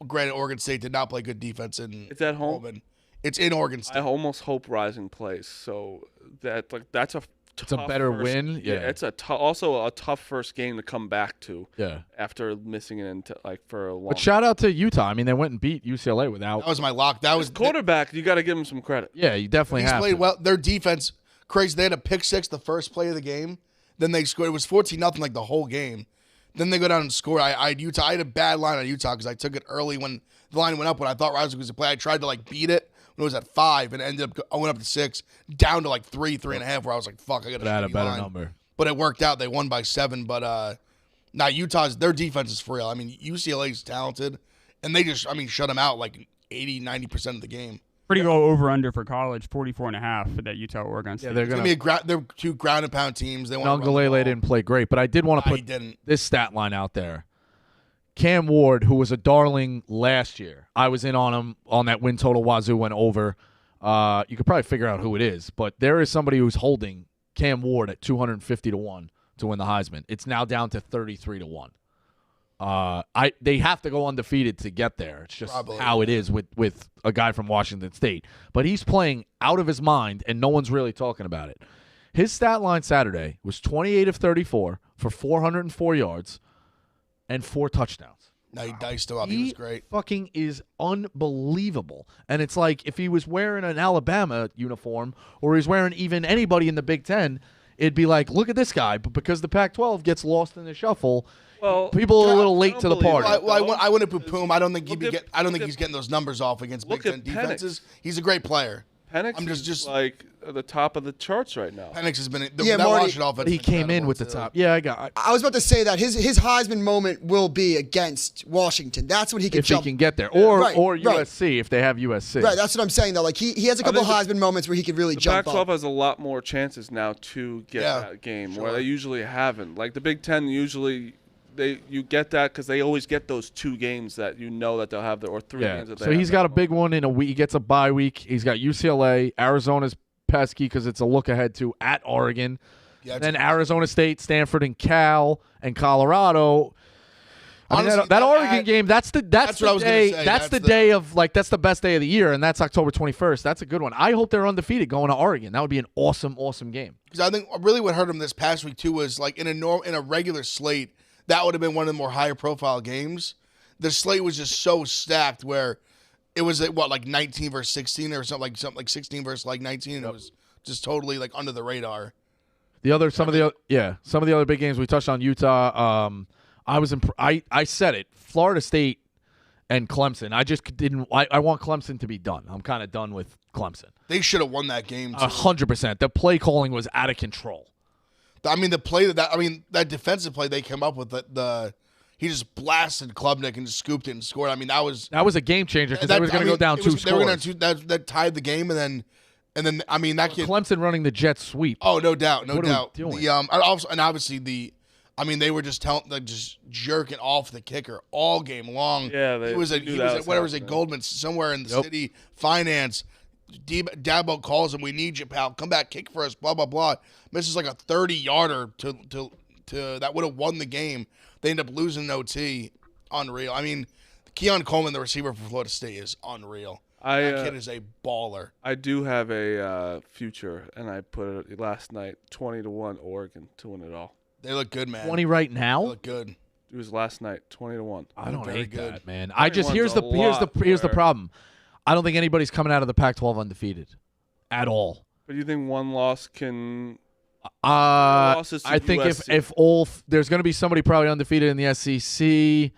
F: granted, Oregon State did not play good defense in.
D: it's at home.
F: Coleman. It's in Oregon
D: I
F: State.
D: almost hope Rising plays. So that's a
A: It's a
D: tough
A: better
D: first-
A: win. Yeah.
D: It's also a tough first game to come back to.
A: Yeah.
D: After missing it into for a long.
A: But shout out to Utah. I mean, they went and beat UCLA without.
F: That was my lock. That was
D: quarterback. You got to give him some credit.
A: Yeah, you definitely
F: He's
A: have
F: played
A: to.
F: well. Their defense, crazy. They had a pick six the first play of the game. Then they scored. It was 14-0 like the whole game. Then they go down and score. I had Utah. I had a bad line on Utah because I took it early when the line went up. When I thought Rising was going to play, I tried to like beat it when it was at 5, and it ended up I went up to 6, down to like 3.5, where I was like, "Fuck, I got
A: But I had a
F: shitty
A: better
F: line."
A: number.
F: But it worked out. They won by 7. But now Utah's their defense is for real. I mean, UCLA's talented, and they just shut them out like 80-90% of the game.
B: Pretty low over-under for college, 44.5 for that Utah-Oregon State.
A: Yeah, they're
F: It's
A: gonna.
F: gonna be they're two ground and pound teams. They want to
A: Nongalele didn't play great, but I did want to
F: He
A: put
F: didn't.
A: this stat line out there. Cam Ward, who was a darling last year, I was in on him on that win total. Wazoo went over. You could probably figure out who it is, but there is somebody who's holding Cam Ward at 250-1 to win the Heisman. It's now down to 33-1. They have to go undefeated to get there. It's just
F: Probably.
A: how it is with a guy from Washington State. But he's playing out of his mind, and no one's really talking about it. His stat line Saturday was 28 of 34 for 404 yards and 4 touchdowns.
F: No, he diced him up. He was great.
A: Fucking is unbelievable. And it's like if he was wearing an Alabama uniform or he's wearing even anybody in the Big Ten, it'd be like, look at this guy. But because the Pac-12 gets lost in the shuffle,
D: Well,
A: people are a little
D: I
A: late
D: don't
A: to the
D: believe
A: party.
D: that.
F: I wouldn't poo-poo him. I don't think
D: Look at-
F: I don't
D: look
F: think
D: at-
F: he's getting those numbers off against Big
D: look
F: Ten
D: at Penix.
F: defenses. He's a great player.
D: Penix
F: I'm
D: is
F: just-
D: like at the top of the charts right now.
F: Penix has been
G: Yeah,
F: that
G: Marty-
F: Washington offense.
A: He
F: is
A: came in
F: incredible,
A: with the
F: too.
A: top. Yeah, I got.
G: I was about to say that his Heisman moment will be against Washington. That's when he can
A: If he
G: jump.
A: can get there, or
G: Right, right.
A: USC if they have USC.
G: Right, that's what I'm saying though. Like he has a couple
D: think
G: Heisman moments where he could really
D: The
G: jump
D: Pac-12
G: up.
D: has a lot more chances now to get
F: Yeah,
D: that game,
F: sure.
D: where they usually haven't. Like the Big Ten, usually you get that because they always get those 2 games that you know that they'll have, or 3
A: Yeah.
D: games that they
A: So
D: have
A: he's
D: that
A: got a
D: month.
A: big one in a week. He gets a bye week. He's got UCLA, Arizona's pesky because it's a look ahead to at Oregon.
F: Yeah,
A: Then Arizona State, Stanford, and Cal, and Colorado. I mean,
F: Honestly,
A: that Oregon game, that's the
F: what I was gonna
A: day.
F: say.
A: That's the
F: That's
A: day of that's the best day of the year, and that's October 21st. That's a good one. I hope they're undefeated going to Oregon. That would be an awesome, awesome game.
F: Because I think really what hurt him this past week too was like in a regular slate, that would have been one of the more higher profile games. The slate was just so stacked where it was at like 19 versus 16 or something like 16 versus like 19. And It was just totally like under the radar.
A: Some of the other big games we touched on Utah. I said it. Florida State and Clemson. I just didn't. I want Clemson to be done. I'm kind of done with Clemson.
F: They should have won that game. Too.
A: 100%. The play calling was out of control.
F: I mean, that defensive play they came up with, he just blasted Klubnik and just scooped it and scored. I mean, that was
A: a game changer because they was going to go down 2
F: They were
A: scores.
F: that tied the game, and then I mean that kid.
A: Clemson running the jet sweep.
F: Oh, no doubt, no
A: What are we
F: doubt.
A: doing?
F: And obviously they were just just jerking off the kicker all game long.
D: Yeah,
F: he was at whatever was at
D: happening.
F: Goldman somewhere in the city finance. Dabo calls him, "We need you, pal. Come back, kick for us." Blah blah blah. Misses like a 30-yarder to that would have won the game. They end up losing in OT. Unreal. I mean, Keon Coleman, the receiver for Florida State, is unreal. That kid is a baller.
D: I do have a future, and I put it last night 20-1 Oregon to win it all.
F: They look good, man.
A: 20 right
F: They
A: now.
F: look good.
D: It was last night 20-1.
A: I don't
F: very
A: hate
F: good.
A: that, man. I just
D: 21's
A: here's the
D: where-
A: problem. I don't think anybody's coming out of the Pac-12 undefeated at all.
D: But you think one loss can?
A: I
D: losses to
A: think
D: USC.
A: if there's going to be somebody probably undefeated in the SEC,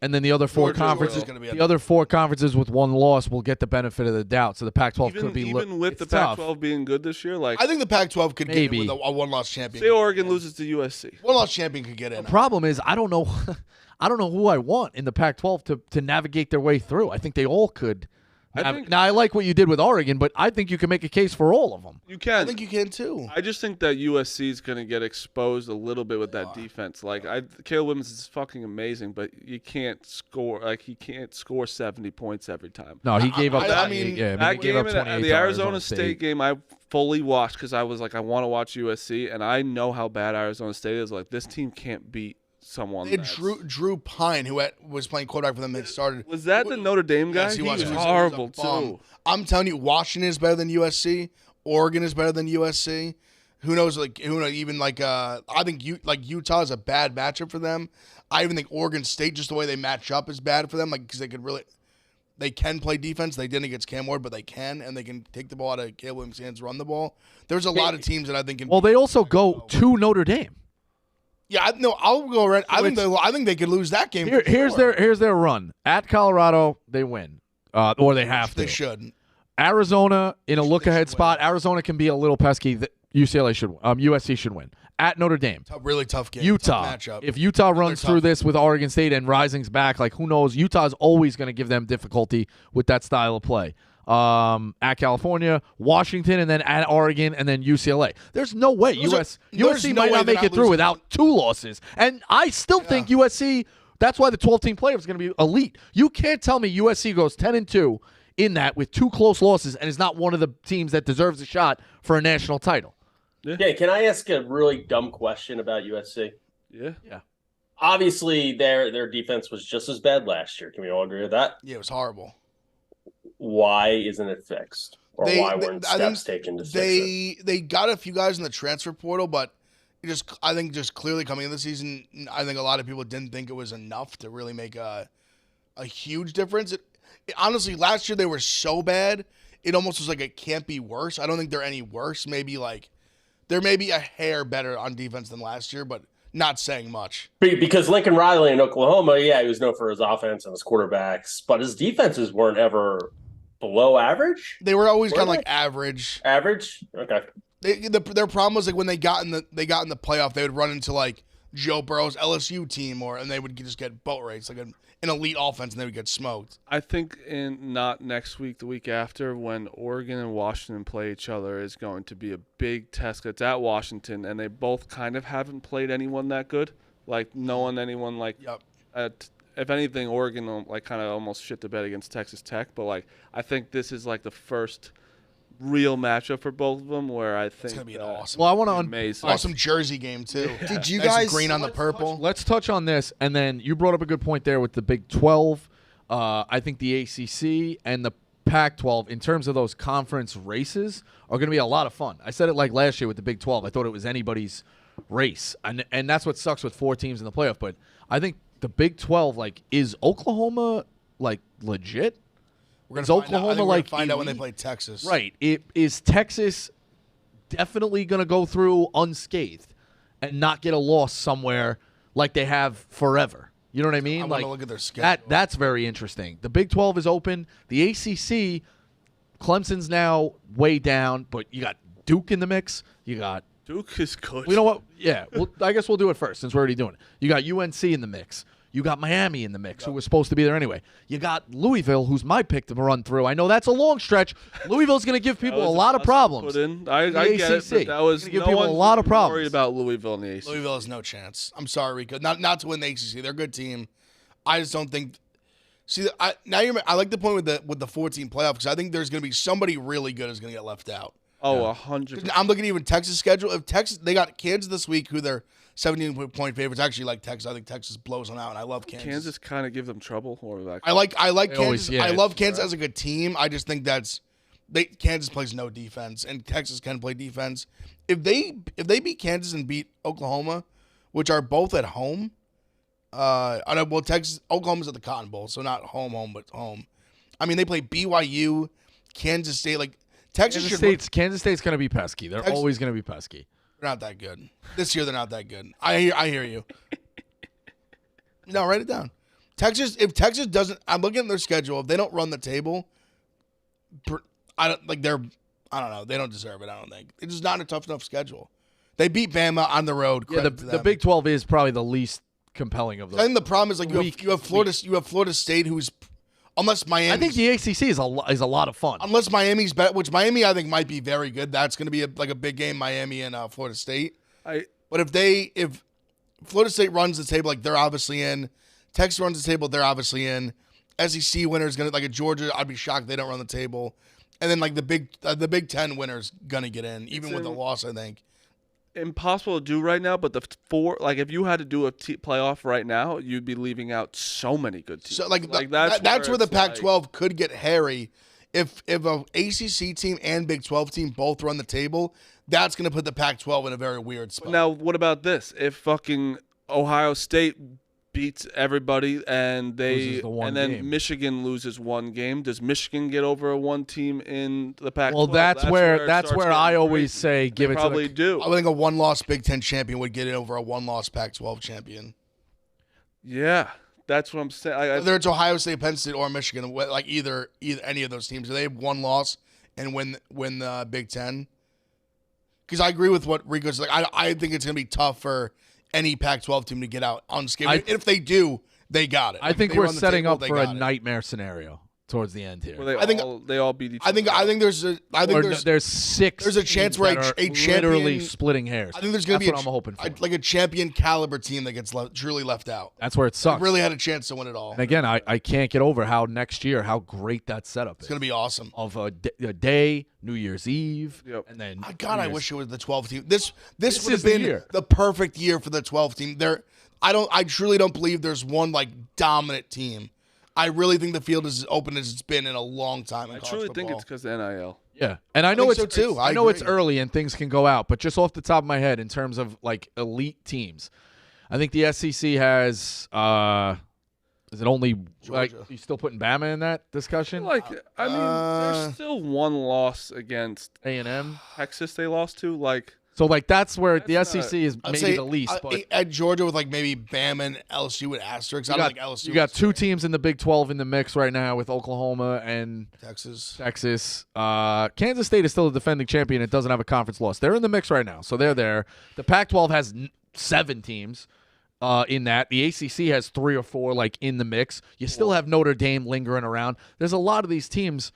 A: and then the other 4
F: Georgia
A: conferences,
F: is gonna be
A: the other 4 conferences with 1 loss will get the benefit of the doubt. So the Pac-12 could be
D: even with the
A: it's tough.
D: Pac-12 being good this year, like
F: I think the Pac-12 could
A: Maybe.
F: get it with a one-loss champion.
D: say Oregon loses to USC.
F: One-loss champion could get in.
A: The problem is I don't know who I want in the Pac-12 to navigate their way through. I think they all could Now, I like what you did with Oregon, but I think you can make a case for all of them.
D: You can.
F: I think you can too.
D: I just think that USC is going to get exposed a little bit with that defense. Like, Caleb Williams is fucking amazing, but you can't score. Like, he can't score 70 points every time.
A: No, he gave up.
F: I mean,
D: That
A: he gave
D: game,
A: up 28
D: the
A: to
D: Arizona State game, I fully watched because I was like, I want to watch USC, and I know how bad Arizona State is. Like, this team can't beat someone.
F: Drew Pine, who was playing quarterback for them, had started.
D: Was that the Notre Dame guy?
F: Yes, he was.
D: horrible
F: He was a bum.
D: too.
F: I'm telling you, Washington is better than USC. Oregon is better than USC. Who knows? Even I think Utah is a bad matchup for them. I even think Oregon State, just the way they match up, is bad for them. Like, because they can play defense. They didn't against Cam Ward, but they can, and they can take the ball out of Caleb Williams' hands, run the ball. There's a lot of teams that I think can.
A: Well, they also go to Notre Dame.
F: Yeah, I'll go around. I think they could lose that game.
A: Here's their run at Colorado. They win, or they have to.
F: They should.
A: Arizona in a look ahead spot. Arizona can be a little pesky. UCLA should. USC should win at Notre Dame.
F: Really tough game.
A: Utah.
F: Tough matchup.
A: If Utah runs through this with Oregon State and Rising's back, like who knows? Utah's always going to give them difficulty with that style of play. At California, Washington, and then at Oregon, and then UCLA. There's no way USC might not make it through without 2 losses. And I still think USC, that's why the 12-team playoff is going to be elite. You can't tell me USC goes 10-2 in that with 2 close losses and is not one of the teams that deserves a shot for a national title.
E: Yeah, can I ask a really dumb question about USC?
D: Yeah.
E: Obviously, their defense was just as bad last year. Can we all agree with that?
F: Yeah, it was horrible.
E: Why isn't it fixed? Or why weren't steps taken to fix it?
F: They got a few guys in the transfer portal, but I think clearly coming into the season, I think a lot of people didn't think it was enough to really make a huge difference. Honestly, last year they were so bad, it almost was like it can't be worse. I don't think they're any worse. Maybe they're maybe a hair better on defense than last year, but not saying much.
E: Because Lincoln Riley in Oklahoma, he was known for his offense and his quarterbacks, but his defenses weren't ever below average.
F: They were always kind of like average.
E: Average? Okay.
F: Their problem was like when they got in the playoff, they would run into like Joe Burrow's LSU team, and they would just get boat rates, like an elite offense, and they would get smoked.
D: I think not next week, the week after, when Oregon and Washington play each other, is going to be a big test. It's at Washington, and they both kind of haven't played anyone that good, like knowing anyone like.
F: Yep.
D: If anything, Oregon like kind of almost shit the bed against Texas Tech, but like I think this is like the first real matchup for both of them where I think
F: it's gonna be an awesome.
A: Well, I want to
F: awesome jersey game too.
G: Did you
F: Nice
G: guys
F: and green on the purple?
A: Let's touch on this, and then you brought up a good point there with the Big 12. I think the ACC and the Pac-12, in terms of those conference races, are going to be a lot of fun. I said it like last year with the Big 12. I thought it was anybody's race, and that's what sucks with 4 teams in the playoff. But I think the Big 12, is Oklahoma legit?
F: We're gonna find out when they play Texas.
A: Right. Is Texas definitely going to go through unscathed and not get a loss somewhere like they have forever? You know what I mean?
F: I want to look at their schedule.
A: That's very interesting. The Big 12 is open. The ACC, Clemson's now way down, but you got Duke in the mix. You got
D: Duke is good.
A: You know what? Yeah. Well, I guess we'll do it first since we're already doing it. You got UNC in the mix. You got Miami in the mix, who was supposed to be there anyway. You got Louisville, who's my pick to run through. I know that's a long stretch. Louisville's going to give people a lot of problems.
D: I get it, but that was
A: give people a lot of problems.
D: Worried about Louisville in the ACC.
F: Louisville has no chance. I'm sorry, Rico. Not to win the ACC. They're a good team. I just don't think. See, I like the point with the 14 playoff because I think there's going to be somebody really good is going to get left out.
D: Oh, 100%.
F: I'm looking at even Texas' schedule. If Texas, they got Kansas this week, who they're 17-point favorites. I actually like Texas. I think Texas blows them out, and I love Kansas.
D: Kansas kind of give them trouble.
F: I like Kansas. I love Kansas as a good team. I just think Kansas plays no defense, and Texas can play defense. If they beat Kansas and beat Oklahoma, which are both at home, Oklahoma's at the Cotton Bowl, so not home, but home. I mean, they play BYU, Kansas State, Kansas
A: State's going to be pesky. They're always going to be pesky.
F: They're not that good. This year, they're not that good. I hear you. No, write it down. If Texas doesn't, I'm looking at their schedule. If they don't run the table, I don't know. They don't deserve it, I don't think. It's just not a tough enough schedule. They beat Bama on the road.
A: Yeah, the Big 12 is probably the least compelling of those.
F: I think the problem is you have Florida State, who's Unless Miami.
A: I think the ACC is a lot of fun.
F: Unless Miami's better, which Miami I think might be very good. That's going to be a big game, Miami and Florida State. But if Florida State runs the table, like they're obviously in. Texas runs the table, they're obviously in. SEC winner is going to, like a Georgia, I'd be shocked if they don't run the table. And then like the Big Ten winner's going to get in, even with a loss, I think.
D: Impossible to do right now, but the four, like if you had to do a playoff right now, you'd be leaving out so many good teams.
F: So that's where the Pac-12 could get hairy. If a ACC team and Big 12 team both run the table, that's going to put the Pac-12 in a very weird spot.
D: Now, what about this? If fucking Ohio State beats everybody and then
A: game.
D: Michigan loses one game, does Michigan get over a one team in the Pac-12?
A: Well, that's where I always say give it to
D: probably do.
F: I think a one-loss Big Ten champion would get it over a one-loss Pac-12 champion.
D: Yeah, that's what I'm saying.
F: Whether it's Ohio State, Penn State, or Michigan, like either any of those teams, do they have one loss and win the Big Ten? Because I agree with what Rico's like. I think it's going to be tough for any Pac-12 team to get out unscathed. If they do, they got it.
A: I think we're setting up for a nightmare scenario towards the end here.
D: Well, they all beat each other.
F: I think there's
A: six.
F: There's a chance where a champion
A: literally splitting hairs.
F: I think there's going to be
A: what I'm hoping for.
F: like a champion caliber team that gets truly left out.
A: That's where it sucks.
F: They really had a chance to win it all.
A: And again, I can't get over how next year how great that setup is.
F: It's going to be awesome.
A: Of a day, New Year's Eve, and then
F: I wish it was the 12 team. This would have been the perfect year for the 12 team. I truly don't believe there's one like dominant team. I really think the field is as open as it's been in a long time.
D: I truly think it's because of NIL.
A: Yeah, and I know it's
F: so too.
A: I know it's early and things can go out, but just off the top of my head, in terms of like elite teams, I think the SEC has. Is it only like you still putting Bama in that discussion?
D: There's still one loss against
A: A&M,
D: Texas. They lost to
A: So that's where the SEC is maybe the least. But
F: at Georgia with like maybe Bama and LSU with asterisks. I don't think LSU.
A: You got two teams in the Big 12 in the mix right now with Oklahoma and
F: Texas.
A: Kansas State is still a defending champion. It doesn't have a conference loss. They're in the mix right now, so they're there. The Pac-12 has 7 teams in that. The ACC has 3 or 4 like in the mix. You still have Notre Dame lingering around. There's a lot of these teams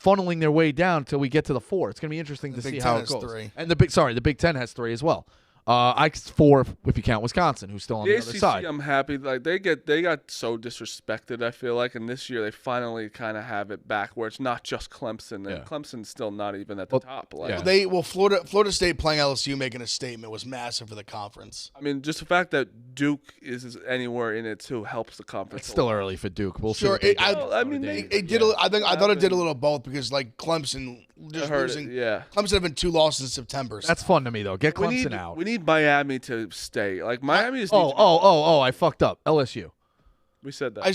A: funneling their way down until we get to the 4. It's going to be interesting to see how it goes.
F: 3.
A: And the Big Ten has 3 as well. 4 if you count Wisconsin, who's still on the other
D: ACC,
A: side.
D: I'm happy. Like they got so disrespected. I feel like, and this year they finally kind of have it back where it's not just Clemson, and Clemson's still not even at the top.
F: Florida State playing LSU making a statement was massive for the conference.
D: I mean, just the fact that Duke is anywhere in it too helps the conference.
A: It's still early for Duke. We'll see.
F: I thought it did a little both because like Clemson just losing.
D: Yeah,
F: Clemson have been 2 losses in September.
A: That's fun to me though. Get Clemson out.
D: We need Miami to stay. Like Miami is.
A: I fucked up. LSU.
D: We said that.
F: I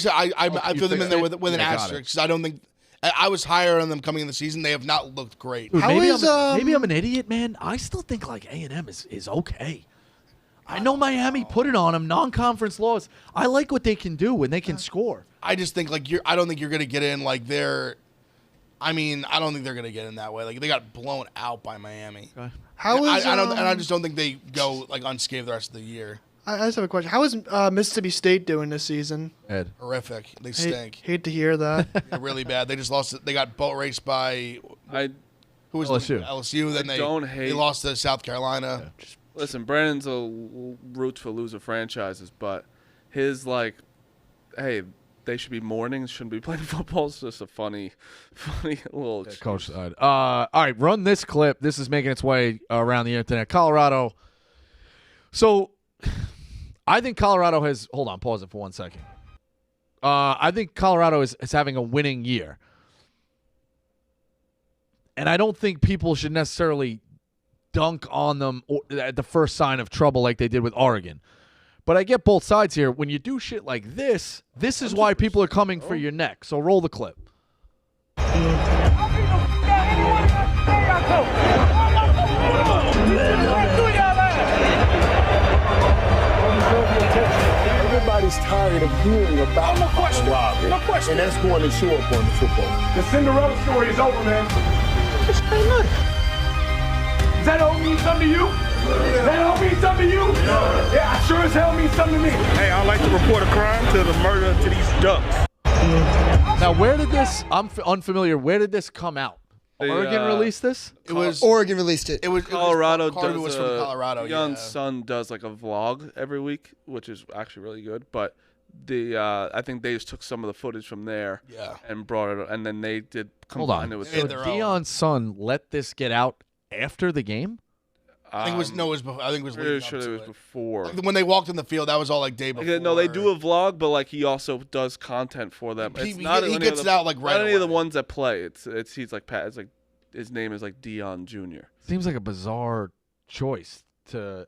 F: threw them in there with an asterisk because I don't think I was higher on them coming in the season. They have not looked great.
A: Dude, maybe I'm an idiot, man. I still think like A&M is okay. I know Miami put it on them, non-conference loss. I like what they can do when they can score.
F: I just think I don't think you're gonna get in like they're. I mean, I don't think they're gonna get in that way. Like they got blown out by Miami.
A: Okay.
F: I just don't think they go like unscathed the rest of the year.
H: I just have a question. How is Mississippi State doing this season?
A: Ed.
F: Horrific. They stink.
H: Hate to hear that.
F: They're really bad. They just lost. They got boat raced by who was
A: LSU.
F: LSU. Then they lost to South Carolina.
D: Yeah. Listen, Brandon's roots for loser franchises, but his hey, they should be mourning, shouldn't be playing football. It's just a funny little
A: coach side. All right, run this clip. This is making its way around the internet. Colorado. So I think Colorado has – hold on, pause it for 1 second. I think Colorado is having a winning year. And I don't think people should necessarily dunk on them at the first sign of trouble like they did with Oregon. But I get both sides here. When you do shit like this is why people are coming for your neck. So roll the clip.
I: Everybody's tired of hearing about robbery. No question. And that's going to show up on the football.
J: The Cinderella story is over, man. It's pretty good. Does that all mean something to you? Does that all mean something to you? Yeah, I sure as hell means something to me.
I: Hey, I'd like to report a crime to the murder to these ducks.
A: Now, where did this? I'm unfamiliar. Where did this come out? Oregon released this.
F: It was
G: Oregon released it.
F: It was
D: Colorado
F: Carter
D: does
F: was from Colorado.
D: Young Son does like a vlog every week, which is actually really good. But I think they just took some of the footage from there, and brought it, and then they did combine it with
A: So Deion's son let this get out after the game.
F: I think it was before. I think it was leading
D: sure
F: up
D: it
F: to
D: was before.
F: Like, when they walked in the field, that was all like day before.
D: No, they do a vlog, but like he also does content for them.
F: He
D: It's not
F: he
D: any
F: gets
D: of
F: it out like right
D: not any of the
F: away.
D: ones that play. He's like Pat. It's like his name is like Deion Jr.
A: Seems like a bizarre choice to.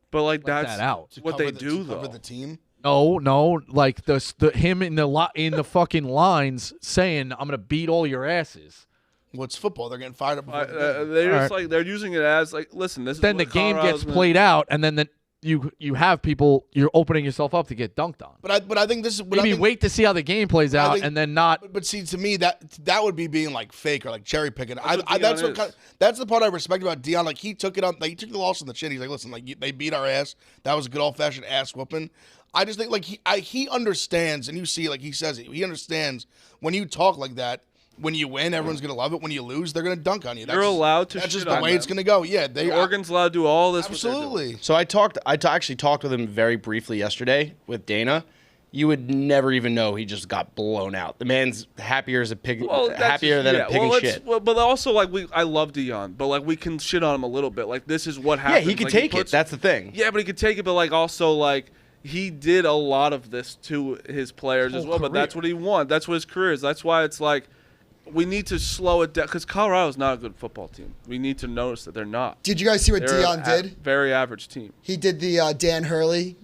D: But like
A: let
D: that's
A: that out.
F: To
D: what
F: cover
D: they
F: the-
D: do
F: to cover
D: though.
F: the team.
A: No, like the him in the fucking lines saying, "I'm gonna beat all your asses."
F: What's football? They're getting fired up. Before the game.
D: They're
A: All
D: just
A: right.
D: like they're using it as like listen. This
A: Then
D: is
A: the
D: what
A: game
D: Colorado's
A: gets
D: gonna-
A: played out, and then you have people. You're opening yourself up to get dunked on.
F: But I think this is. But I
A: Maybe
F: think,
A: wait to see how the game plays out,
F: think-
A: and then not.
F: But see, to me, that would be being like fake or like cherry picking.
D: That's what
F: That's
D: Deion is.
F: that's the part I respect about Deion. Like he took it on. Like, he took the loss on the chin. He's like, listen, like they beat our ass. That was a good old fashioned ass whooping. I just think like he understands, and you see, like he says it. He understands when you talk like that. When you win, everyone's gonna love it. When you lose, they're gonna dunk on you.
D: You're allowed to
F: That's just
D: shit
F: the
D: on
F: way it's
D: them.
F: gonna go. Yeah, they
D: Oregon's allowed to do all this. what they're doing.
F: absolutely.
C: So I actually talked with him very briefly yesterday with Dana. You would never even know he just got blown out. The man's happier as a pig, happier than a pig in shit.
D: But also, like I love Deion, but like we can shit on him a little bit. Like this is what
C: Yeah,
D: happens.
C: he could
D: Like,
C: take it.
D: puts-
C: That's the thing.
D: Yeah, but he could take it. But like also like he did a lot of this to his players as well. But that's what he won. That's what his career is. That's why it's like we need to slow it down because Colorado's not a good football team. We need to notice that they're not.
G: Did you guys see what
D: They're
G: Deion did?
D: Very average team.
G: He did the Dan Hurley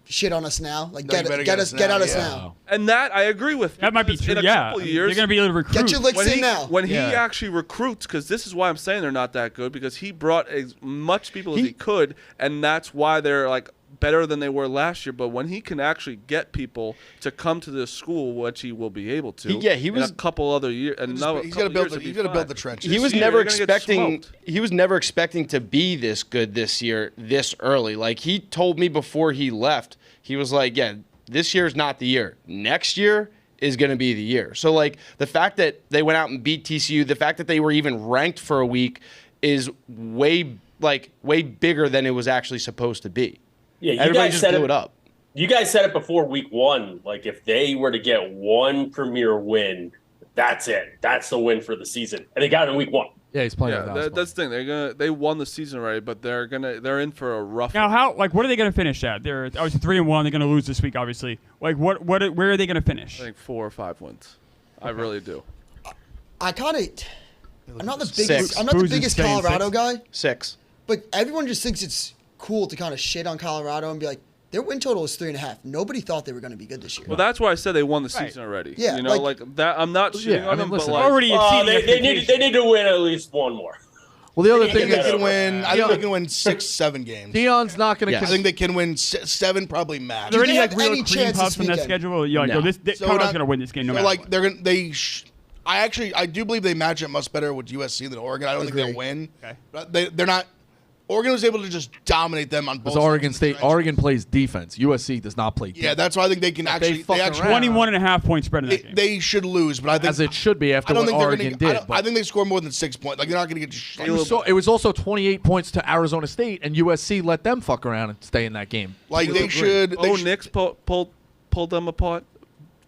G: shit on us now. Like
F: No, you better
G: get out us
F: yeah.
G: now.
D: And that I agree with.
B: That might be
D: because
B: true.
D: In a
B: Yeah,
D: couple of years,
B: they're gonna be able to recruit.
G: Get your licks in now.
D: When he
B: Yeah.
D: actually recruits, because this is why I'm saying they're not that good, because he brought as much people as he could, and that's why they're like better than they were last year. But when he can actually get people to come to this school, which he will be able to,
C: He was
D: in a couple other years, and
F: He's
D: now
F: got to build. He's got to build the trenches.
C: He was
D: year,
C: never
D: you're gonna get
C: expecting.
D: smoked.
C: He was never expecting to be this good this year, this early. Like he told me before he left, he was like, "Yeah, this year's not the year. Next year is going to be the year." So like the fact that they went out and beat TCU, the fact that they were even ranked for a week, is way bigger than it was actually supposed to be.
E: Yeah, you
C: Everybody
E: guys
C: just
E: said
C: blew it up.
E: You guys said it before week one. Like, if they were to get one premier win, that's it. That's the win for the season. And they got it in week one.
A: Yeah, he's playing.
D: Yeah, that's the thing. They won the season already, but they're in for a rough.
B: Now, what are they going to finish at? They're obviously 3-1. They're going to lose this week, obviously. Like, where are they going to finish?
D: I think 4 or 5 wins. I really do.
G: I'm not the
C: Six.
G: biggest. I'm not the
B: Booze is
G: biggest
B: saying
G: Colorado
B: 6.
G: guy,
C: 6.
G: but everyone just thinks it's cool to kind of shit on Colorado and be like, their win total is 3.5. Nobody thought they were going to be good this year.
D: Well, that's why I said they won the season already.
G: Yeah,
D: you know, like that. I'm not shitting on them,
A: listen,
D: but like,
B: already exceeding
E: They
B: expectations.
E: need to win at least one more.
A: Well, the other
F: I think
A: thing
F: they
A: is
F: can win. I think they can win 6-7 games.
A: Deion's not going to.
C: Yes.
F: I think they can win 7, probably max.
B: Are there
G: Do
B: any
G: they
B: like
G: have
B: real
G: any
B: cream
G: chance
B: puffs
G: this
B: from that
G: weekend?
B: schedule? You're like,
C: No.
B: Colorado's going to win this game no
F: So
B: matter
F: like
B: what.
F: they're gonna I do believe they match up much better with USC than Oregon. I don't think they'll win.
B: Okay.
F: But they're not. Oregon was able to just dominate them on both.
A: Because Oregon
F: sides of the
A: State,
F: trenches.
A: Oregon plays defense. USC does not play defense.
F: Yeah, that's why I think they can actually.
A: fuck
F: They actually
A: around.
B: 21.5 point spread in that game.
F: they should lose, but I think
A: as it should be after
F: I don't
A: what
F: think they're
A: Oregon
F: gonna.
A: did.
F: I think they score more than 6 points. Like they're not going to get.
A: It was also 28 points to Arizona State, and USC let them fuck around and stay in that game.
F: Like they should.
D: Nick's pulled them apart.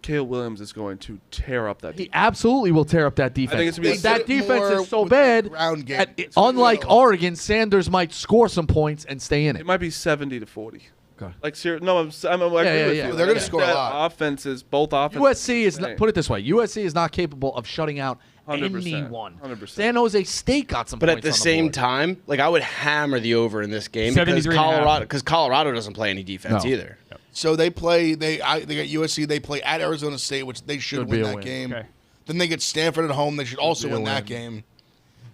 D: Caleb Williams is going to tear up that.
A: He absolutely will tear up that defense.
D: I think it's gonna be
A: that
F: They did it
A: defense
F: more
A: is so
F: with
A: bad.
F: the ground game.
A: that
F: It's gonna
A: unlike
F: go.
A: Oregon, Sanders might score some points and stay in
D: It
A: it.
D: might be 70-40.
A: Okay.
D: Like serious. No, I agree with
A: yeah,
D: you.
A: yeah.
F: They're gonna
D: Like,
F: score a
D: that
F: lot.
D: Offenses, both offenses.
A: USC is
D: insane.
A: not, put it this way: USC is not capable of shutting out
D: 100%,
A: anyone.
D: 100%.
A: San Jose State got some,
C: But
A: points
C: at the
A: on
C: same
A: board.
C: time, like I would hammer the over in this game
B: 73.5.
C: because Colorado doesn't play any defense
A: No.
C: either.
F: So they play. They got USC. They play at Arizona State, which they should
A: Should be
F: win
A: a
F: that
A: win.
F: game.
B: Okay.
F: Then they get Stanford at home. They should also
A: be a
F: win that
A: win.
F: game.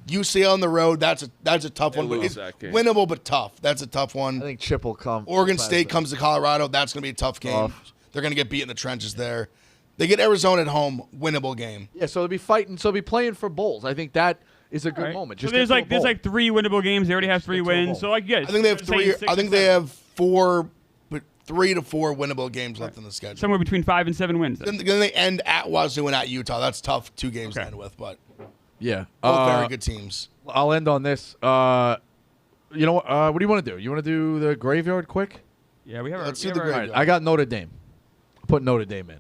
F: UCL on the road. That's a tough one. But
D: lose
F: it's
D: that game.
F: winnable, but tough. That's a tough one.
A: I think Chip will come.
F: Oregon State comes to Colorado. That's going to be a tough game.
A: Tough.
F: They're going to get beat in the trenches there. They get Arizona at home. Winnable game.
A: Yeah, so they'll be fighting. So they'll be playing for bowls. I think that is a good
B: All right.
A: moment.
B: So
A: Just
B: there's
A: get to a
B: like there's
A: bowl.
B: like 3 winnable games. They already have 3
A: get to a bowl.
B: wins. So like yeah,
F: I think they have 3. I think they have 4. But 3 to 4 winnable games left in the schedule.
B: Somewhere between 5 and 7 wins.
F: Then they end at Wazoo and at Utah. That's tough 2 games to end with, but
A: Yeah.
F: both very good teams.
A: I'll end on this. You know what? What do you want to do? You want to do the graveyard quick?
B: Yeah, we have.
F: Let's
B: we
F: do the
B: have our-
F: graveyard.
A: All right, I got Notre Dame. Put Notre Dame in.